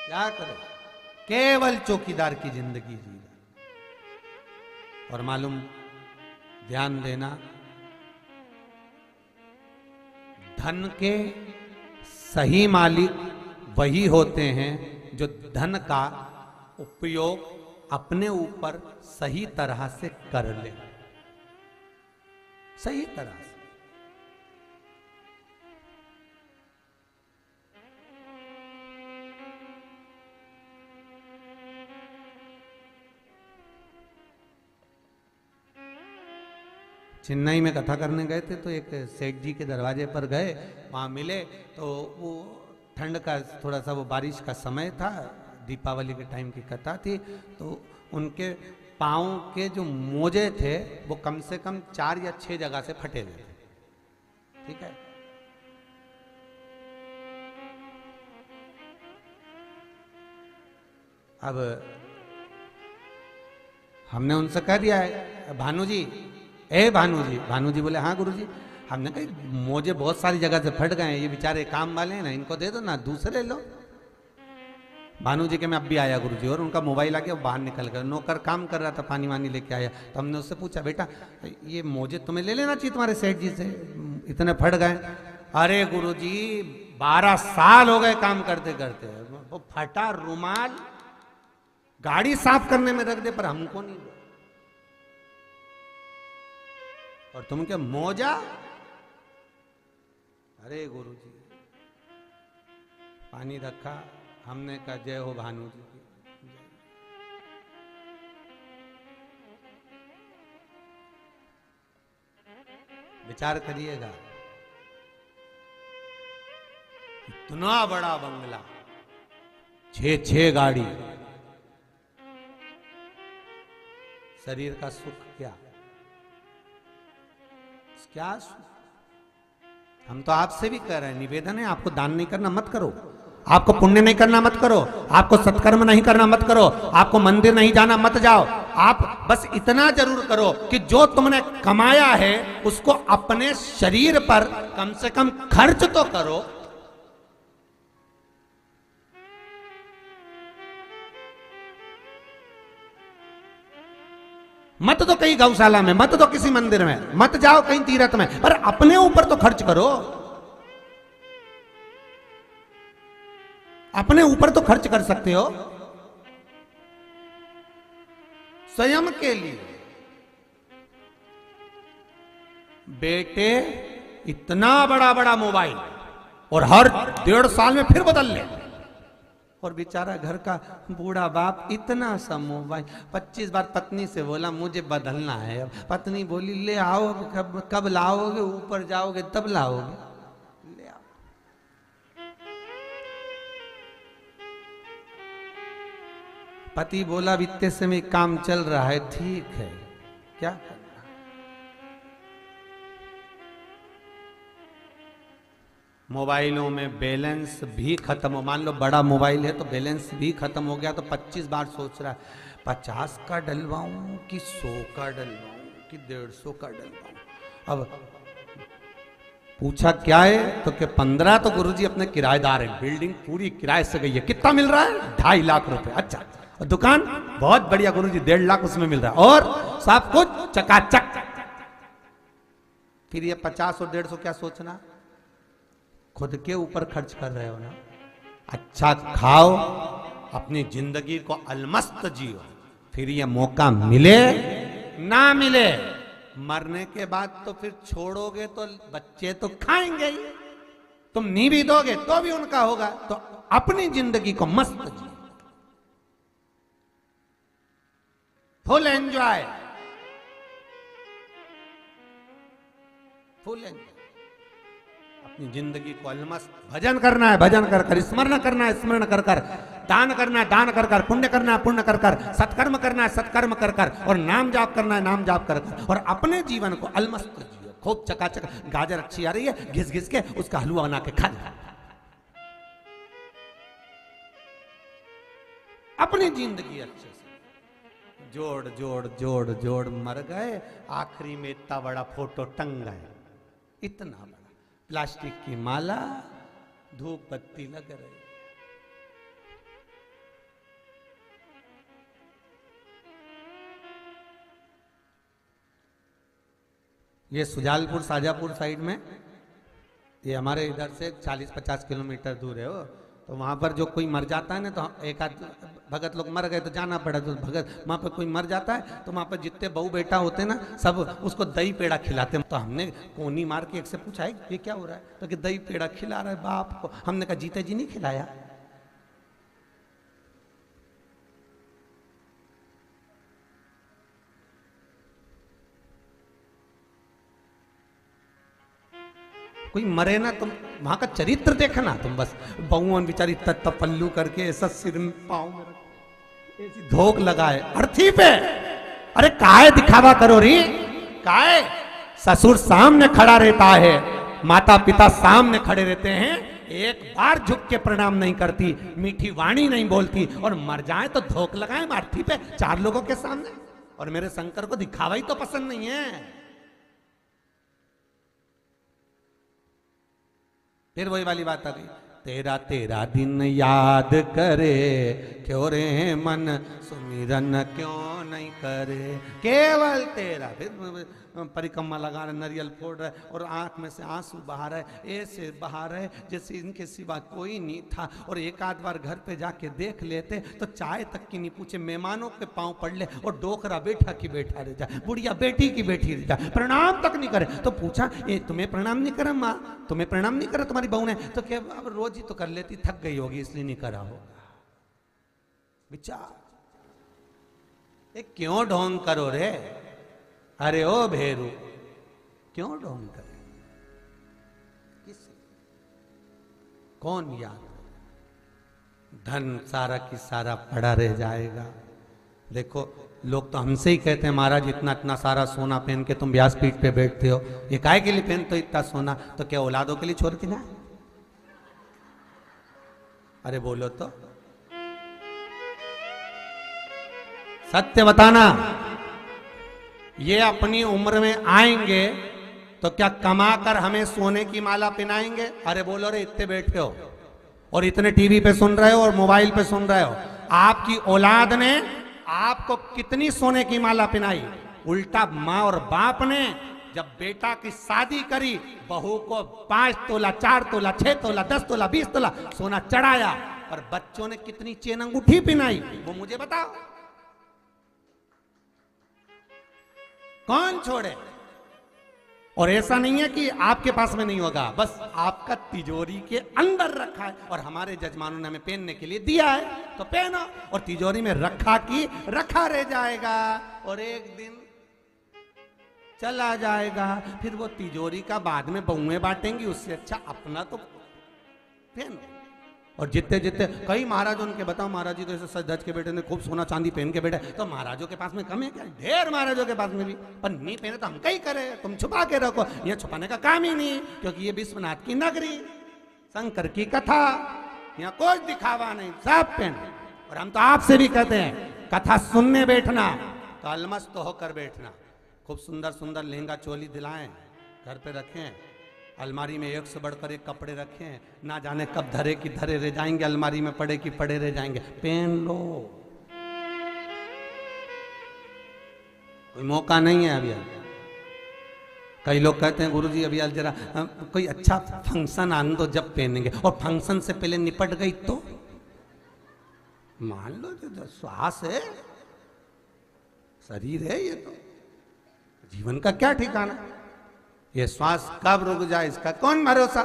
क्या करो, केवल चौकीदार की जिंदगी जी। और मालूम, ध्यान देना, धन के सही मालिक वही होते हैं जो धन का उपयोग अपने ऊपर सही तरह से कर ले, सही तरह से। चेन्नई में कथा करने गए थे, तो एक सेठ जी के दरवाजे पर गए, वहाँ मिले, तो वो ठंड का थोड़ा सा, वो बारिश का समय था, दीपावली के टाइम की कथा थी, तो उनके पाँव के जो मोजे थे वो कम से कम 4 या 6 जगह से फटे हुए थे। ठीक है, अब हमने उनसे कह दिया है, भानु जी, भानु जी बोले हाँ गुरुजी। हमने कहा मोजे बहुत सारी जगह से फट गए हैं, ये बेचारे काम वाले हैं ना, इनको दे दो ना, दूसरे लो। भानु जी के मैं अब भी आया गुरुजी, और उनका मोबाइल आ गया, बाहर निकल गया, नौकर काम कर रहा था, पानी वानी लेके आया। तो हमने उससे पूछा, बेटा ये मोजे तुम्हें ले लेना चाहिए तुम्हारे सेठ जी से, इतने फट गए। अरे गुरुजी 12 साल हो गए काम करते करते, वो फटा रुमाल गाड़ी साफ करने में रख दे, पर हमको नहीं दो, और तुम क्या मोजा। अरे गुरुजी पानी रखा, हमने कहा जय हो भानु जी की। विचार करिएगा, इतना बड़ा बंगला, 6 गाड़ी, शरीर का सुख क्या क्या सुख? हम तो आपसे भी कह रहे हैं, निवेदन है, आपको दान नहीं करना मत करो, आपको पुण्य नहीं करना मत करो, आपको सत्कर्म नहीं करना मत करो, आपको मंदिर नहीं जाना मत जाओ। आप बस इतना जरूर करो कि जो तुमने कमाया है उसको अपने शरीर पर कम से कम खर्च तो करो। मत तो कहीं गौशाला में, मत तो किसी मंदिर में, मत जाओ कहीं तीर्थ में, पर अपने ऊपर तो खर्च करो। अपने ऊपर तो खर्च कर सकते हो, स्वयं के लिए। बेटे इतना बड़ा बड़ा मोबाइल और हर 1.5 साल में फिर बदल ले, और बेचारा घर का बूढ़ा बाप इतना सा मोबाइल। 25 बार पत्नी से बोला मुझे बदलना है, अब पत्नी बोली ले आओ, कब लाओगे, ऊपर जाओगे तब लाओगे, ले आओ। पति बोला इतने समय काम चल रहा है, ठीक है, क्या करना। मोबाइलों में बैलेंस भी खत्म हो, मान लो बड़ा मोबाइल है तो बैलेंस भी खत्म हो गया तो 25 बार सोच रहा है 50 का डलवाऊं कि 100 का डलवाऊं कि 150 का डलवाऊं। अब पूछा क्या है तो कि 15 तो गुरुजी अपने किराएदार हैं, बिल्डिंग पूरी किराए से गई है, कितना मिल रहा है 2.5 लाख रुपए। अच्छा, और दुकान बहुत बढ़िया गुरुजी 1.5 लाख उसमें मिल रहा है, और सब कुछ चकाचक। फिर ये 50 और 150 क्या सोचना, खुद के ऊपर खर्च कर रहे हो ना। अच्छा खाओ, अपनी जिंदगी को अलमस्त जियो, फिर ये मौका मिले ना मिले, मरने के बाद तो फिर छोड़ोगे तो बच्चे तो खाएंगे ही, तुम नी भी दोगे तो भी उनका होगा। तो अपनी जिंदगी को मस्त जियो, फुल एंजॉय, फुल एंजॉय। अपनी जिंदगी को अलमस्त, भजन करना है भजन कर कर, स्मरण करना है स्मरण कर कर, दान करना है दान कर कर, पुण्य करना है पुण्य कर कर, सत्कर्म करना है सत्कर्म कर कर, और नाम जाप करना है नाम जाप कर कर, और अपने जीवन को अलमस्त जियो। खूब चकाचक, गाजर अच्छी आ रही है, घिस घिस के उसका हलवा बना के खा ले। अपनी जिंदगी अच्छे से जोड़ जोड़ जोड़ जोड़ मर गए, आखिरी में इतना बड़ा फोटो टंग गए, इतना बड़ा प्लास्टिक की माला, धूप बत्ती लग रही। ये सुजालपुर शाजापुर साइड में, ये हमारे इधर से 40-50 किलोमीटर दूर है वो, तो वहां पर जो कोई मर जाता है ना, तो एक आध भगत लोग मर गए तो जाना पड़ा, तो भगत वहां पर कोई मर जाता है तो वहां पर जितने बहू बेटा होते हैं ना, सब उसको दही पेड़ा खिलाते हैं। तो हमने कोनी मार के एक से पूछा है ये क्या हो रहा है, तो कि दही पेड़ा खिला रहा है बाप को। हमने कहा जीते जी नहीं खिलाया। कोई मरे ना, तुम वहां का चरित्र देखना, तुम बस बहुवन बेचारी तत्त पल्लू करके ऐसा सिर में पाँव में ऐसी धोक लगाए अर्थी पे। अरे काहे दिखावा करो री, काहे? ससुर सामने खड़ा रहता है, माता पिता सामने खड़े रहते हैं, एक बार झुक के प्रणाम नहीं करती, मीठी वाणी नहीं बोलती, और मर जाए तो धोक लगाए अर्थी पे 4 लोगों के सामने। और मेरे शंकर को दिखावा ही तो पसंद नहीं है। फिर वही वाली बात आ गई, तेरा तेरा दिन याद करे, क्यों रे मन सुमिरन क्यों नहीं करे, केवल तेरा। फिर परिक्रमा लगा रहे, नरियल फोड़ रहे, और आंख में से आंसू बहा रहे, ऐसे बहा रहे जैसे इनके सिवा कोई नहीं था। और एक आध बार घर पे जाके देख लेते तो चाय तक की नहीं पूछे, मेहमानों के पांव पड़ ले, और डोकरा बैठा की बैठा रह जाए, बुढ़िया बेटी की बैठी रह जाए, प्रणाम तक नहीं करे। तो पूछा ये तुम्हें प्रणाम नहीं करा माँ, तुम्हें प्रणाम नहीं करा तुम्हारी बहू ने? तो क्या अब रोज रोज ही तो कर लेती, थक गई होगी इसलिए नहीं करा होगा। विचार, ये क्यों ढोंग करो रे? अरे ओ भेरू, क्यों ढोंग करे? किस कौन याद? धन सारा की सारा पड़ा रह जाएगा। देखो लोग तो हमसे ही कहते हैं महाराज इतना इतना सारा सोना पहन के तुम व्यासपीठ पे बैठते हो, ये काहे के लिए पहनते हो इतना सोना? तो क्या औलादों के लिए छोड़ के जाए? अरे बोलो तो, सत्य बताना। ये अपनी उम्र में आएंगे तो क्या कमाकर हमें सोने की माला पहनाएंगे? अरे बोलो रे, इतने बैठे हो और इतने टीवी पे सुन रहे हो और मोबाइल पे सुन रहे हो, आपकी औलाद ने आपको कितनी सोने की माला पहनाई? उल्टा माँ और बाप ने जब बेटा की शादी करी, बहू को 5 तोला, 4 तोला, 6 तोला, 10 तोला, 20 तोला सोना चढ़ाया, और बच्चों ने कितनी चेन अंगूठी पहनाई, वो मुझे बताओ। कौन छोड़े? और ऐसा नहीं है कि आपके पास में नहीं होगा, बस आपका तिजोरी के अंदर रखा है, और हमारे जजमानों ने हमें पहनने के लिए दिया है तो पहनो, और तिजोरी में रखा की रखा रह जाएगा, और एक दिन चला जाएगा। फिर वो तिजोरी का बाद में बहुएं बांटेंगी, उससे अच्छा अपना तो पहनो। और जितने जितने कई महाराज उनके बताओ, महाराज जी तो ऐसे सज धज के बैठे ने, खूब सोना चांदी पहन के बैठे, तो महाराजों के पास में कम है क्या? ढेर महाराजों के पास में भी, पर नहीं पहने तो हम कहीं करे, तुम छुपा के रखो। ये छुपाने का काम ही नहीं, क्योंकि ये विश्वनाथ की नगरी, शंकर की कथा, यहाँ कुछ दिखावा नहीं, सब पहने। और हम तो आपसे भी कहते हैं कथा सुनने बैठना तो अलमस्त होकर बैठना। खूब सुंदर सुंदर लहंगा चोली दिलाएं, घर पे रखें, अलमारी में एक से बढ़कर एक कपड़े रखें, ना जाने कब धरे की धरे रह जाएंगे, अलमारी में पड़े की पड़े रह जाएंगे, पहन लो। कोई मौका नहीं है अभी। कई लोग कहते हैं गुरुजी अभी जरा कोई अच्छा फंक्शन आने दो जब पहनेंगे, और फंक्शन से पहले निपट गई तो मान लो जो श्वास है, शरीर है, ये तो जीवन का क्या ठिकाना? ये श्वास कब रुक जाए इसका कौन भरोसा?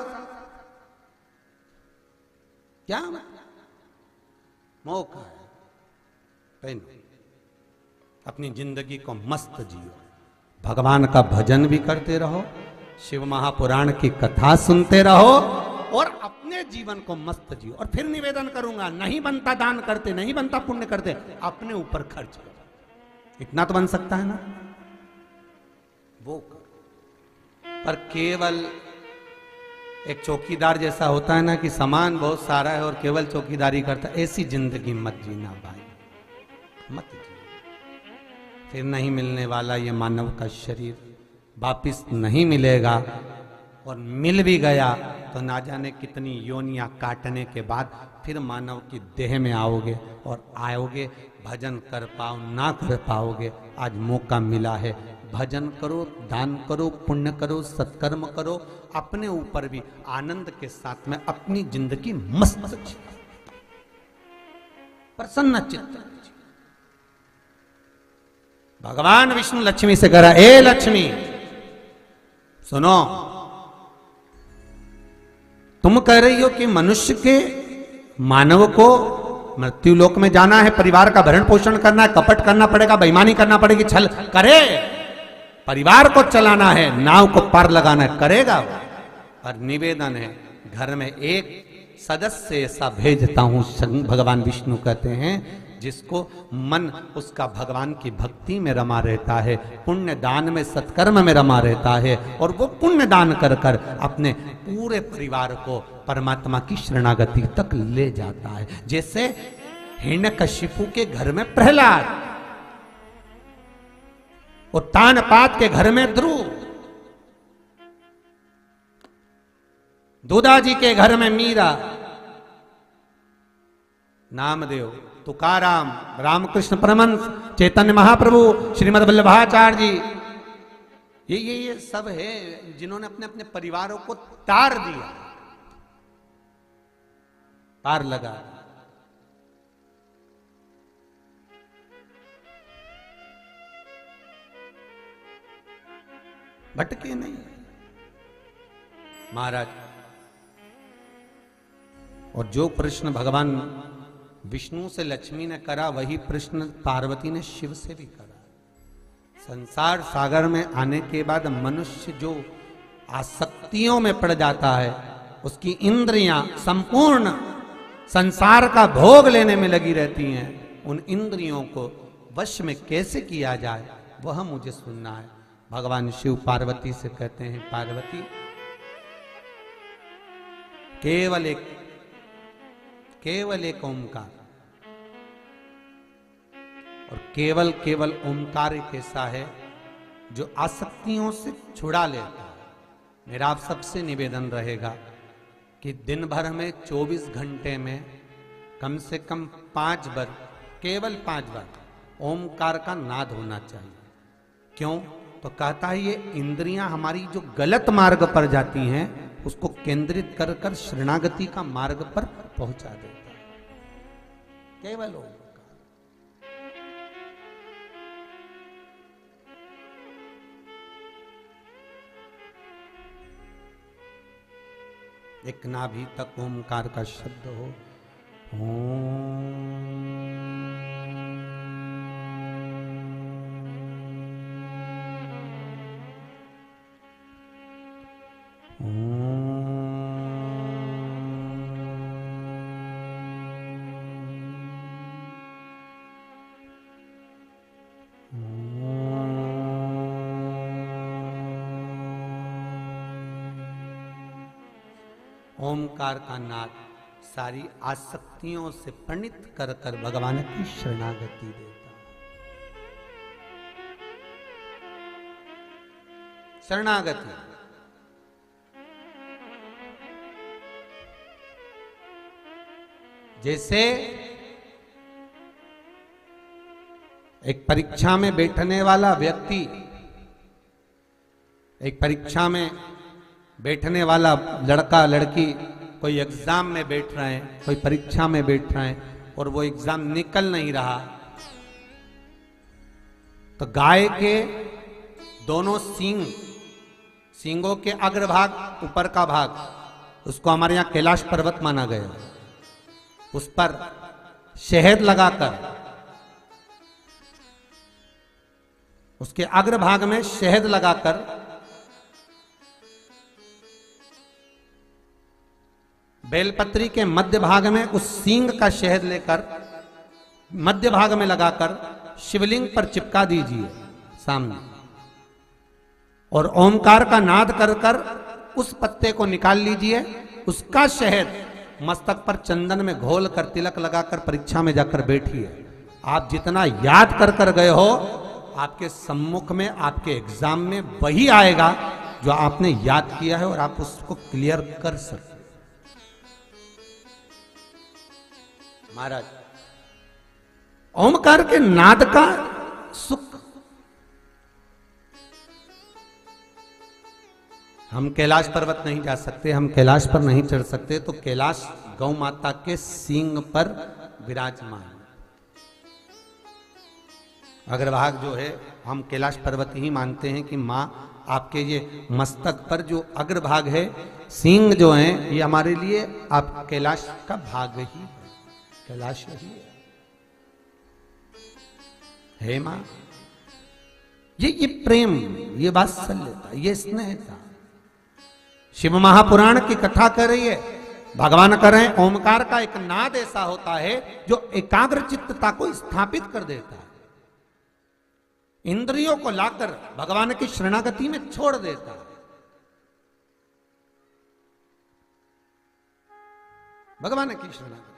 क्या मौका है, पहनो, अपनी जिंदगी को मस्त जियो, भगवान का भजन भी करते रहो, शिव महापुराण की कथा सुनते रहो, और अपने जीवन को मस्त जियो। और फिर निवेदन करूंगा, नहीं बनता दान करते, नहीं बनता पुण्य करते, अपने ऊपर खर्च करो, इतना तो बन सकता है ना, वो करो। पर केवल एक चौकीदार जैसा होता है ना कि सामान बहुत सारा है और केवल चौकीदारी करता है, ऐसी जिंदगी मत जीना भाई, मत जीना। फिर नहीं मिलने वाला ये मानव का शरीर, वापिस नहीं मिलेगा, और मिल भी गया तो ना जाने कितनी योनियां काटने के बाद फिर मानव की देह में आओगे, और आओगे भजन कर पाओ ना कर पाओगे। आज मौका मिला है, भजन करो, दान करो, पुण्य करो, सत्कर्म करो, अपने ऊपर भी आनंद के साथ में अपनी जिंदगी मस्त जियो, प्रसन्न चित्त। भगवान विष्णु लक्ष्मी से कहा, ए लक्ष्मी सुनो, तुम कह रही हो कि मनुष्य के मानव को मृत्यु लोक में जाना है, परिवार का भरण पोषण करना है, कपट करना पड़ेगा, बेईमानी करना पड़ेगी, छल करे, परिवार को चलाना है, नाव को पार लगाना है, करेगा। और निवेदन है, घर में एक सदस्य ऐसा भेजता हूं, भगवान विष्णु कहते हैं, जिसको मन उसका भगवान की भक्ति में रमा रहता है, पुण्य दान में, सत्कर्म में रमा रहता है, और वो पुण्य दान कर कर अपने पूरे परिवार को परमात्मा की शरणागति तक ले जाता है। जैसे हिरण्यकशिपु के घर में प्रहलाद, और तानपात के घर में ध्रुव, दूदाजी के घर में मीरा, नामदेव, तुकाराम, रामकृष्ण परमहंस, चैतन्य महाप्रभु, श्रीमद् वल्लभाचार्य जी, ये सब है जिन्होंने अपने अपने परिवारों को तार दिया, पार लगा। भटके नहीं। महाराज और जो प्रश्न भगवान विष्णु से लक्ष्मी ने करा वही प्रश्न पार्वती ने शिव से भी करा। संसार सागर में आने के बाद मनुष्य जो आसक्तियों में पड़ जाता है, उसकी इंद्रियां संपूर्ण संसार का भोग लेने में लगी रहती हैं, उन इंद्रियों को वश में कैसे किया जाए वह मुझे सुनना है। भगवान शिव पार्वती से कहते हैं, पार्वती केवल एक ओंकार, और केवल ओंकार एक ऐसा है जो आसक्तियों से छुड़ा लेता है। मेरा आप सबसे निवेदन रहेगा कि दिन भर में 24 घंटे में कम से कम 5 बार, केवल 5 बार ओंकार का नाद होना चाहिए। क्यों? तो कहता है ये इंद्रियां हमारी जो गलत मार्ग पर जाती हैं उसको केंद्रित कर कर शरणागति का मार्ग पर पहुंचा देता है। केवल ओंकार। एक नाभि तक ओंकार का शब्द हो, ओंकार का नाद सारी आसक्तियों से परिणित कर कर भगवान की शरणागति देता। शरणागति जैसे एक परीक्षा में बैठने वाला व्यक्ति, एक परीक्षा में बैठने वाला लड़का लड़की कोई एग्जाम में बैठ रहे हैं, कोई परीक्षा में बैठ रहे हैं और वो एग्जाम निकल नहीं रहा, तो गाय के दोनों सींगों के अग्रभाग, ऊपर का भाग, उसको हमारे यहां कैलाश पर्वत माना गया, उस पर शहद लगाकर, उसके अग्रभाग में शहद लगाकर बेलपत्री के मध्य भाग में उस सींग का शहद लेकर मध्य भाग में लगाकर शिवलिंग पर चिपका दीजिए सामने, और ओंकार का नाद कर कर उस पत्ते को निकाल लीजिए। उसका शहद मस्तक पर चंदन में घोल कर तिलक लगाकर परीक्षा में जाकर बैठिए। आप जितना याद कर कर गए हो, आपके सम्मुख में, आपके एग्जाम में वही आएगा जो आपने याद किया है और आप उसको क्लियर कर सकते। महाराज, ओंकार के नाद का सुख हम कैलाश पर्वत नहीं जा सकते, हम कैलाश पर नहीं चढ़ सकते, तो कैलाश गौ माता के सींग पर विराजमान। अग्रभाग जो है हम कैलाश पर्वत ही मानते हैं कि माँ आपके ये मस्तक पर जो अग्रभाग है, सींग जो है, ये हमारे लिए आप कैलाश का भाग ही है, कैलाश ही है मां। ये प्रेम, ये वात्सल्यता, ये स्नेह था। शिव महापुराण की कथा कर रही है, भगवान कर रहे हैं, ओमकार का एक नाद ऐसा होता है जो एकाग्र चित्तता को स्थापित कर देता है, इंद्रियों को लाकर भगवान की शरणागति में छोड़ देता है। भगवान की शरणागति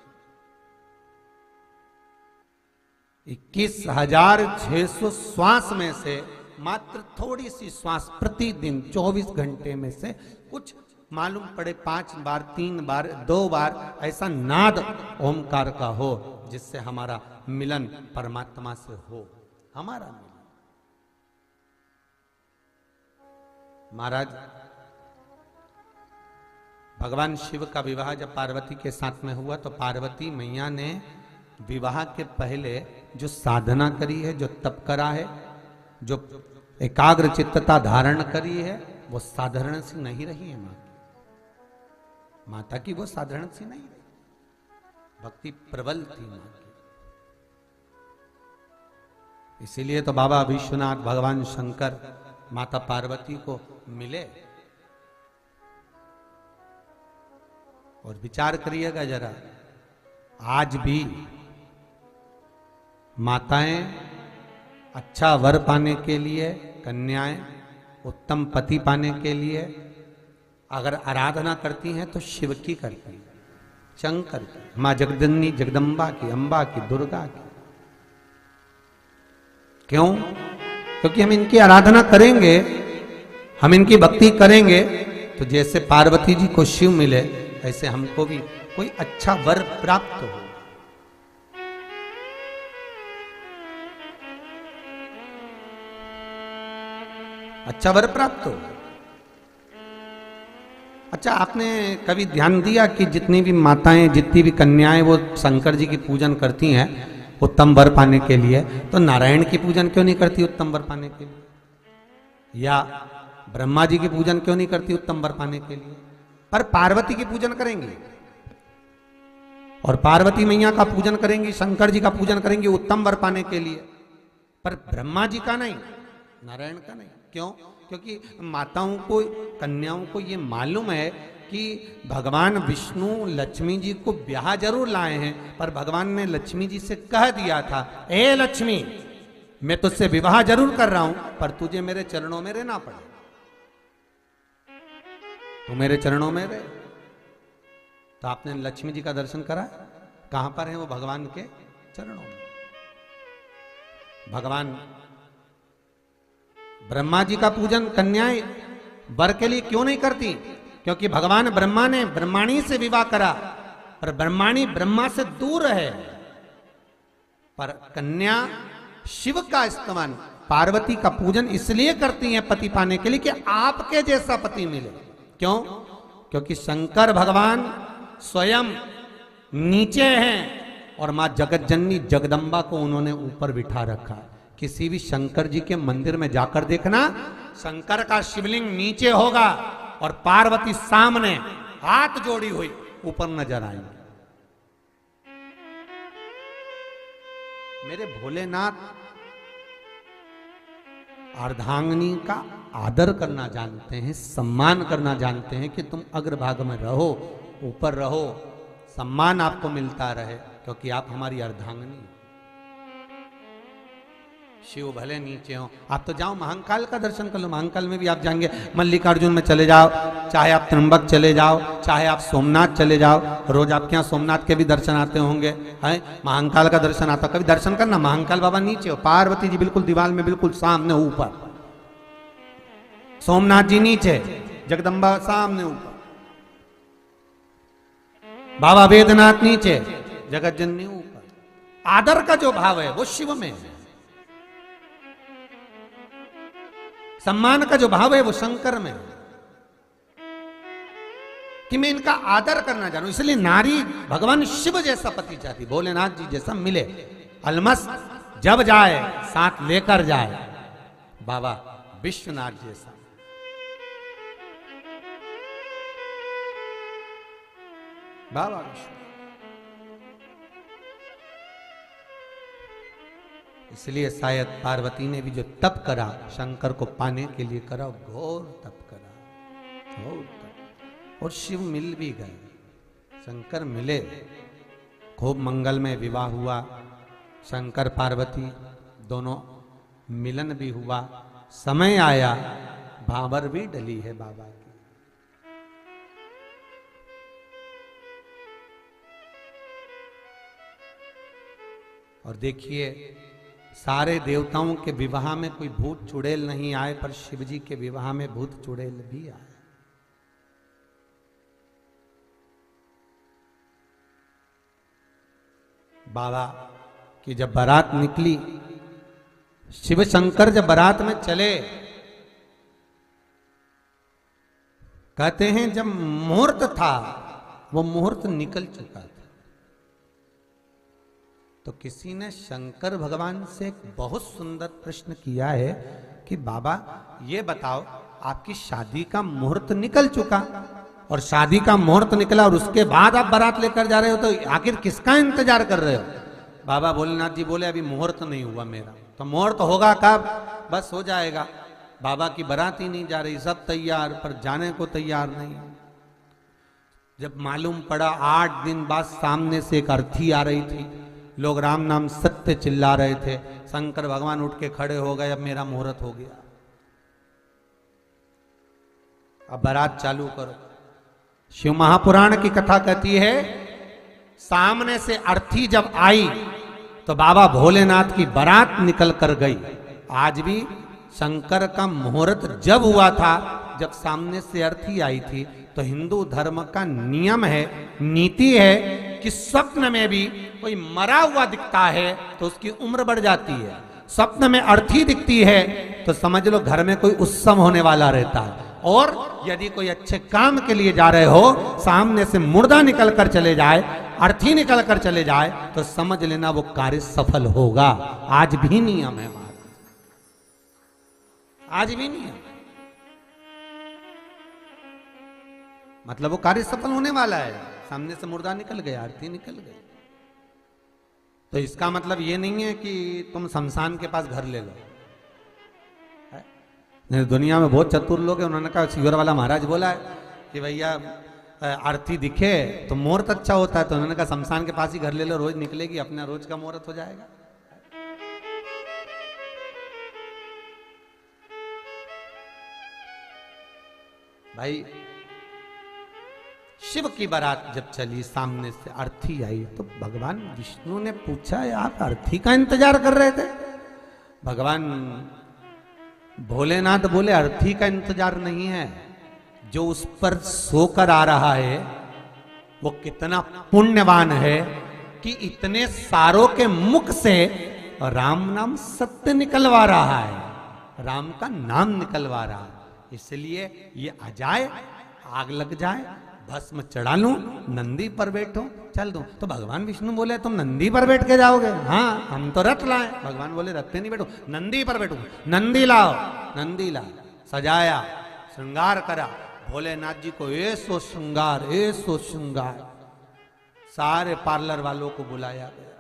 21,600 श्वास में से मात्र थोड़ी सी श्वास प्रतिदिन 24 घंटे में से कुछ मालूम पड़े 5 बार, 3 बार, 2 बार ऐसा नाद ओमकार का हो जिससे हमारा मिलन परमात्मा से हो, हमारा मिलन। महाराज, भगवान शिव का विवाह जब पार्वती के साथ में हुआ तो पार्वती मैया ने विवाह के पहले जो साधना करी है, जो तप करा है, जो एकाग्र चित्तता धारण करी है, वो साधारण सी नहीं रही है। माता की वो साधारण सी नहीं रही। भक्ति प्रबल थी मां की। इसीलिए तो बाबा विश्वनाथ, भगवान शंकर माता पार्वती को मिले। और विचार करिएगा जरा, आज भी माताएं अच्छा वर पाने के लिए, कन्याएं उत्तम पति पाने के लिए अगर आराधना करती हैं तो शिव की करती हैं, शंकर की, मां जगदन्नी जगदम्बा की, अम्बा की, दुर्गा की। क्यों? क्योंकि हम इनकी आराधना करेंगे, हम इनकी भक्ति करेंगे तो जैसे पार्वती जी को शिव मिले ऐसे हमको भी कोई अच्छा वर प्राप्त हो। अच्छा वर प्राप्त हो। अच्छा, आपने कभी ध्यान दिया कि जितनी भी माताएं, जितनी भी कन्याएं वो शंकर जी की पूजन करती हैं उत्तम वर पाने के लिए, तो नारायण की पूजन क्यों नहीं करती उत्तम वर पाने के लिए? या ब्रह्मा जी की पूजन क्यों नहीं करती उत्तम वर पाने के लिए? पर पार्वती की पूजन करेंगी और पार्वती मैया का पूजन करेंगी, शंकर जी का पूजन करेंगी उत्तम वर पाने के लिए, पर ब्रह्मा जी का नहीं, नारायण का नहीं। क्यों? क्योंकि माताओं को, कन्याओं को ये मालूम है कि भगवान विष्णु लक्ष्मी जी को ब्याह जरूर लाए हैं, पर भगवान ने लक्ष्मी जी से कह दिया था, ए लक्ष्मी, मैं तुझसे विवाह जरूर कर रहा हूं पर तुझे मेरे चरणों में रहना पड़े, तू मेरे चरणों में रहे। तो आपने लक्ष्मी जी का दर्शन करा? कहां पर है वो? भगवान के चरणों में। भगवान ब्रह्मा जी का पूजन कन्याएं वर के लिए क्यों नहीं करती? क्योंकि भगवान ब्रह्मा ने ब्रह्माणी से विवाह करा और ब्रह्माणी ब्रह्मा से दूर है, पर कन्या शिव का स्तवन, पार्वती का पूजन इसलिए करती हैं पति पाने के लिए कि आपके जैसा पति मिले। क्यों? क्योंकि शंकर भगवान स्वयं नीचे हैं और मां जगत जननी जगदम्बा को उन्होंने ऊपर बिठा रखा। किसी भी शंकर जी के मंदिर में जाकर देखना, शंकर का शिवलिंग नीचे होगा और पार्वती सामने हाथ जोड़ी हुई ऊपर नजर आएंगे। मेरे भोलेनाथ अर्धांगिनी का आदर करना जानते हैं, सम्मान करना जानते हैं कि तुम अग्रभाग में रहो, ऊपर रहो, सम्मान आपको मिलता रहे, क्योंकि आप हमारी अर्धांगिनी हो। शिव भले नीचे हो, आप तो जाओ महाकाल का दर्शन कर लो। महाकाल में भी आप जाएंगे, मल्लिकार्जुन में चले जाओ, चाहे आप त्र्यंबक चले जाओ, चाहे आप सोमनाथ चले जाओ, रोज आपके यहाँ सोमनाथ के भी दर्शन आते होंगे, है महाकाल का दर्शन आता, कभी दर्शन करना। महाकाल बाबा नीचे हो, पार्वती जी बिल्कुल दीवार में बिल्कुल सामने ऊपर, सोमनाथ जी नीचे, जगदम्बा सामने ऊपर, बाबा वेदनाथ नीचे, जगत जननी ऊपर। आदर का जो भाव है वो शिव में है, सम्मान का जो भाव है वो शंकर में है, कि मैं इनका आदर करना जानूं। इसलिए नारी भगवान शिव जैसा पति चाहती, भोलेनाथ जी जैसा मिले। अलमस जब जाए साथ लेकर जाए बाबा विश्वनाथ जैसा। बाबा विश्वनाथ। इसलिए शायद पार्वती ने भी जो तप करा शंकर को पाने के लिए करा, घोर तप करा, घोर तप। और शिव मिल भी गए, शंकर मिले, खूब मंगलमय विवाह हुआ, शंकर पार्वती दोनों मिलन भी हुआ। समय आया, भाबर भी डली है बाबा की। और देखिए, सारे देवताओं के विवाह में कोई भूत चुड़ैल नहीं आए, पर शिव जी के विवाह में भूत चुड़ैल भी आए। बाबा की जब बारात निकली, शिव शंकर जब बारात में चले, कहते हैं जब मुहूर्त था वो मुहूर्त निकल चुका था। तो किसी ने शंकर भगवान से एक बहुत सुंदर प्रश्न किया है कि बाबा ये बताओ, आपकी शादी का मुहूर्त निकल चुका और शादी का मुहूर्त निकला और उसके बाद आप बारात लेकर जा रहे हो, तो आखिर किसका इंतजार कर रहे हो? बाबा भोलेनाथ जी बोले अभी मुहूर्त नहीं हुआ मेरा। तो मुहूर्त होगा कब? बस हो जाएगा। बाबा की बारात ही नहीं जा रही, सब तैयार पर जाने को तैयार नहीं। जब मालूम पड़ा 8 दिन बाद सामने से एक अर्थी आ रही थी, लोग राम नाम सत्य चिल्ला रहे थे, शंकर भगवान उठ के खड़े हो गए, अब मेरा मुहूर्त हो गया, अब बारात चालू करो। शिव महापुराण की कथा कहती है सामने से अर्थी जब आई तो बाबा भोलेनाथ की बारात निकल कर गई। आज भी शंकर का मुहूर्त जब हुआ था, जब सामने से अर्थी आई थी, तो हिंदू धर्म का नियम है, नीति है कि स्वप्न में भी कोई मरा हुआ दिखता है तो उसकी उम्र बढ़ जाती है। स्वप्न में अर्थी दिखती है तो समझ लो घर में कोई उत्सव होने वाला रहता है। और यदि कोई अच्छे काम के लिए जा रहे हो, सामने से मुर्दा निकल कर चले जाए, अर्थी निकल कर चले जाए, तो समझ लेना वो कार्य सफल होगा। आज भी नियम है हमारा, आज भी नियम, मतलब वो कार्य सफल होने वाला है। सामने से मुर्दा निकल गया, अर्थी निकल गई, तो इसका मतलब ये नहीं है कि तुम शमशान के पास घर ले लो। दुनिया में बहुत चतुर लोग हैं, उन्होंने कहा शिवर वाला महाराज बोला है कि भैया अर्थी दिखे तो मुहूर्त अच्छा होता है, तो उन्होंने कहा शमशान के पास ही घर ले लो, रोज निकलेगी, अपना रोज का मुहूर्त हो जाएगा। भाई शिव की बारात जब चली, सामने से अर्थी आई, तो भगवान विष्णु ने पूछा आप अर्थी का इंतजार कर रहे थे? भगवान भोलेनाथ बोले अर्थी का इंतजार नहीं है, जो उस पर सोकर आ रहा है वो कितना पुण्यवान है कि इतने सारों के मुख से राम नाम सत्य निकलवा रहा है, राम का नाम निकलवा रहा है। इसलिए ये आ जाए, आग लग जाए, भस्म चढ़ा लूं, नंदी पर बैठो, चल दूं। तो भगवान विष्णु बोले तुम नंदी पर बैठ के जाओगे? हाँ, हम तो रथ लाए। भगवान बोले रथ पे नहीं बैठो, नंदी पर बैठो। नंदी लाओ, नंदी ला, सजाया, श्रृंगार करा। भोलेनाथ जी को ऐसो श्रृंगार, ऐसो श्रृंगार, सारे पार्लर वालों को बुलाया गया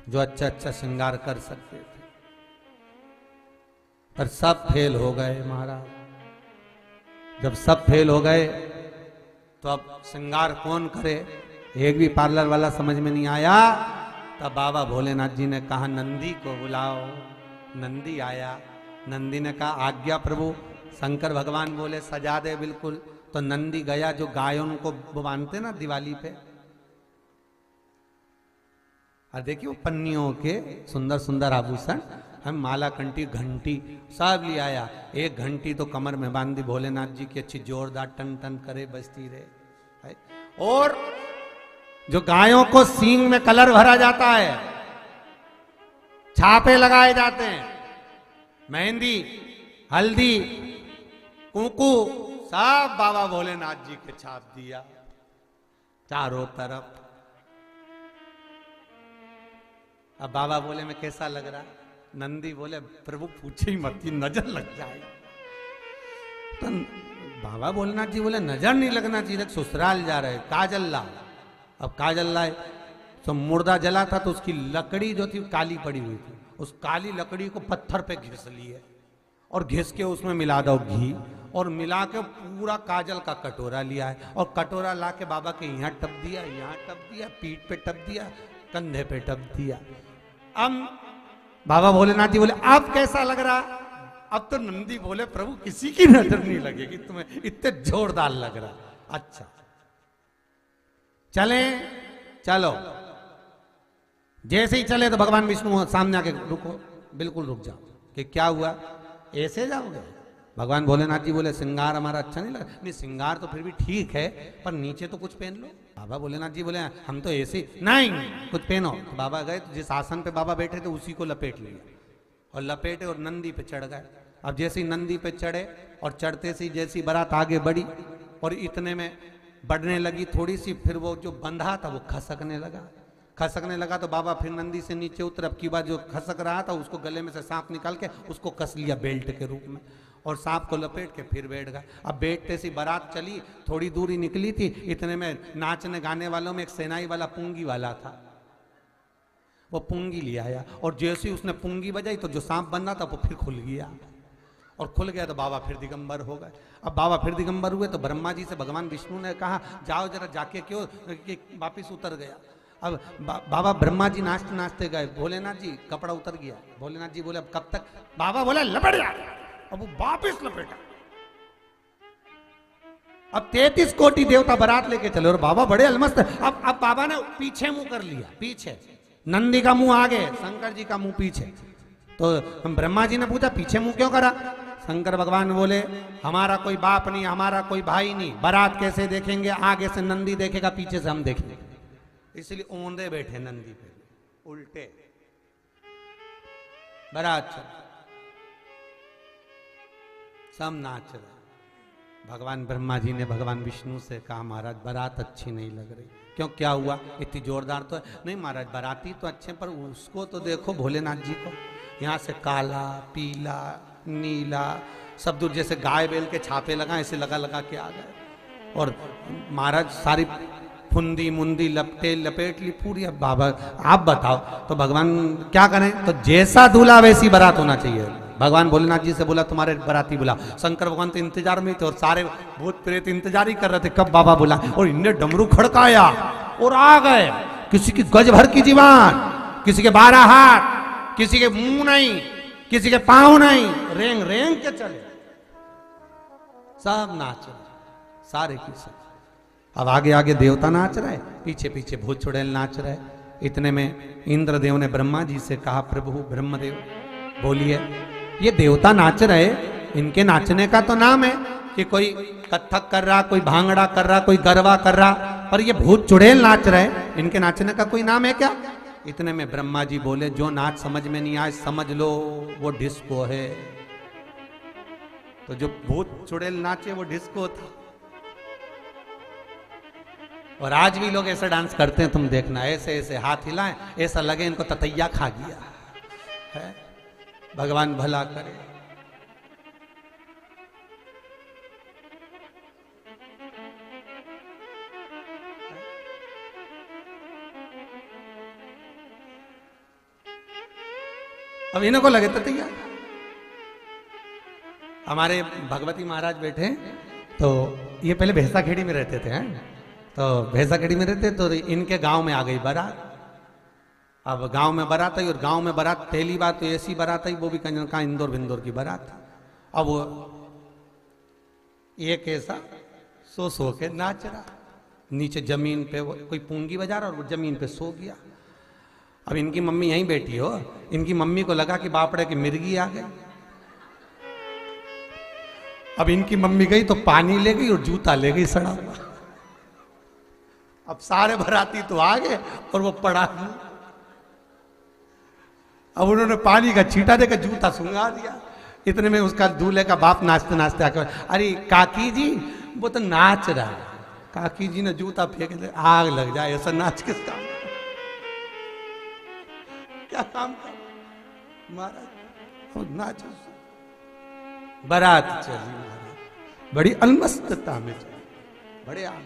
जो अच्छा अच्छा श्रृंगार कर सकते थे, पर सब फेल हो गए महाराज। जब सब फेल हो गए तो अब श्रृंगार कौन करे? एक भी पार्लर वाला समझ में नहीं आया। तब बाबा भोलेनाथ जी ने कहा नंदी को बुलाओ। नंदी आया, नंदी ने कहा आज्ञा प्रभु। शंकर भगवान बोले सजा दे बिल्कुल। तो नंदी गया, जो गायों को बांधते ना दिवाली पे, और देखिए वो पन्नियों के सुंदर सुंदर आभूषण, हम माला, कंठी, घंटी सब ले आया। एक घंटी तो कमर में बांध दी भोलेनाथ जी की, अच्छी जोरदार टन टन करे बजती रहे। और जो गायों को सींग में कलर भरा जाता है, छापे लगाए जाते हैं, मेहंदी, हल्दी, कुंकू, सब बाबा भोलेनाथ जी के छाप दिया चारों तरफ। अब बाबा बोले मैं कैसा लग रहा? नंदी बोले प्रभु पूछे ही मत, नजर लग जाए। तो बाबा भोलेनाथ जी बोले नजर नहीं लगना चाहिए, ससुराल जा रहे, काजल ला। अब काजल लाए तो मुर्दा जला था, तो उसकी लकड़ी जो थी काली पड़ी हुई थी, उस काली लकड़ी को पत्थर पे घिस लिए और घिस के उसमें मिला दो घी, और मिला के पूरा काजल का कटोरा लिया है, और कटोरा ला के बाबा के यहाँ टप दिया, यहाँ टप दिया, पीठ पे टप दिया, कंधे पे टप दिया। अब बाबा भोलेनाथ जी बोले अब कैसा लग रहा? अब तो नंदी बोले प्रभु किसी की नजर नहीं लगेगी, तुम्हें इतने जोरदार लग रहा। अच्छा चले, चलो। जैसे ही चले तो भगवान विष्णु सामने आके रुको, बिल्कुल रुक जाओ। कि क्या हुआ, ऐसे जाओगे? भगवान भोलेनाथ जी बोले श्रृंगार हमारा अच्छा नहीं लगा। नहीं, श्रृंगार तो फिर भी ठीक है, पर नीचे तो कुछ पहन लो। बाबा भोलेनाथ जी बोले हम तो ऐसे, नहीं कुछ पहनो। तो बाबा गए, तो जिस आसन पे बाबा बैठे थे उसी को लपेट लिया, और लपेटे और नंदी पे चढ़ गए। अब जैसे ही नंदी पे चढ़े, और चढ़ते से जैसी बारात आगे बढ़ी, और इतने में बढ़ने लगी थोड़ी सी, फिर वो जो बंधा था वो खसकने लगा। खसकने लगा तो बाबा फिर नंदी से नीचे उतर। अब की बात जो खसक रहा था उसको गले में से सांप निकाल के उसको कस लिया बेल्ट के रूप में, और सांप को लपेट के फिर बैठ गए। अब बैठते सी बारात चली, थोड़ी दूरी निकली थी, इतने में नाचने गाने वालों में एक सेनाई वाला पुंगी वाला था। वो पुंगी ले आया और जैसे ही उसने पुंगी बजाई तो जो सांप बन रहा था वो फिर खुल गया, और खुल गया तो बाबा फिर दिगंबर हो गए। अब बाबा फिर दिगंबर हुए तो ब्रह्मा जी से भगवान विष्णु ने कहा जाओ जरा जाके, क्यों कि वापिस उतर गया। अब बाबा ब्रह्मा जी नाचते नाचते गए, भोलेनाथ जी कपड़ा उतर गया। भोलेनाथ जी बोले अब कब तक? बाबा बोला लपेट जा। अब वो वापिस लपेटा। अब 33 कोटि देवता बारात लेके चले और बाबा बड़े अलमस्त। अब बाबा ने पीछे मुंह कर लिया, पीछे नंदी का मुंह आगे, शंकर जी का मुंह पीछे। तो ब्रह्मा जी ने पूछा पीछे मुंह क्यों करा? शंकर भगवान बोले हमारा कोई बाप नहीं, हमारा कोई भाई नहीं, बारात कैसे देखेंगे? आगे से नंदी देखेगा, पीछे से हम देखेंगे, इसलिए औंधे बैठे नंदी पे, उल्टे बारात चल, सब नाच रहे। भगवान ब्रह्मा जी ने भगवान विष्णु से कहा महाराज बारात अच्छी नहीं लग रही। क्यों, क्या हुआ? इतनी जोरदार तो नहीं महाराज, बाराती तो अच्छे, पर उसको तो देखो भोलेनाथ जी को, यहाँ से काला पीला नीला सब दूर जैसे गाय बैल के छापे लगा, ऐसे लगा लगा के आ गए। और महाराज सारी फुंदी मुंदी लपटे लपेट ली पूरी। अब बाबा आप बताओ तो भगवान क्या करें? तो जैसा दूल्हा वैसी बारात होना चाहिए। भगवान भोलेनाथ जी से बोला तुम्हारे बाराती बुला। शंकर भगवान तो इंतजार में थे और सारे भूत प्रेत इंतजार ही कर रहे थे कब बाबा बुला, और इनने डमरू खड़काया और आ गए। किसी की गज भर की जीवान, किसी के 12 हाथ, किसी के मुंह नहीं, किसी के पांव नहीं, रेंग रेंग के चले, सब नाच रहे, सारे की सब। अब आगे आगे देवता नाच रहे, पीछे पीछे भूत चुड़ैल नाच रहे। इतने में इंद्रदेव ने ब्रह्मा जी से कहा प्रभु ब्रह्मदेव बोलिए, ये देवता नाच रहे, इनके नाचने का तो नाम है कि कोई कथक कर रहा, कोई भांगड़ा कर रहा, कोई गरबा कर रहा, पर ये भूत चुड़ैल नाच रहे, इनके नाचने का कोई नाम है क्या? इतने में ब्रह्मा जी बोले जो नाच समझ में नहीं आए समझ लो वो डिस्को है। तो जो भूत चुड़ैल नाचे वो डिस्को था। और आज भी लोग ऐसे डांस करते हैं, तुम देखना, ऐसे ऐसे हाथ हिलाएं, ऐसा लगे इनको ततैया खा गया है। भगवान भला करे। अब इनको लगे ततैया। हमारे भगवती महाराज बैठे तो ये पहले भैंसाखेड़ी में रहते थे, तो भैंसाखेड़ी में रहते तो इनके गांव में आ गई बारात। अब गांव में बारात आई, और गांव में बारात पहली बार तो ऐसी बारात आई, वो भी कहीं इंदौर बिंदौर की बारात थी। अब वो एक ऐसा सो के नाच रहा, नीचे जमीन पे वो कोई पूंगी बजा रहा और वो जमीन पे सो गया। अब इनकी मम्मी यहीं बैठी हो, इनकी मम्मी को लगा कि बापड़े की मिर्गी आ गई। अब इनकी मम्मी गई तो पानी ले गई और जूता ले गई सड़ा हुआ। अब सारे बाराती तो आ गए और वो पड़ा। अब उन्होंने पानी का छींटा देकर जूता सुंगा दिया। इतने में उसका दूल्हे का बाप नाचते नाचते आकर, अरे काकी जी वो तो नाच रहा है। काकी जी ने जूता फेंक दिया, आग लग जाए, ऐसा नाच किस काम क्या काम था महाराज, नाच। बारात चली महाराज, बड़ी अलमस्तता में चली, बड़े आग।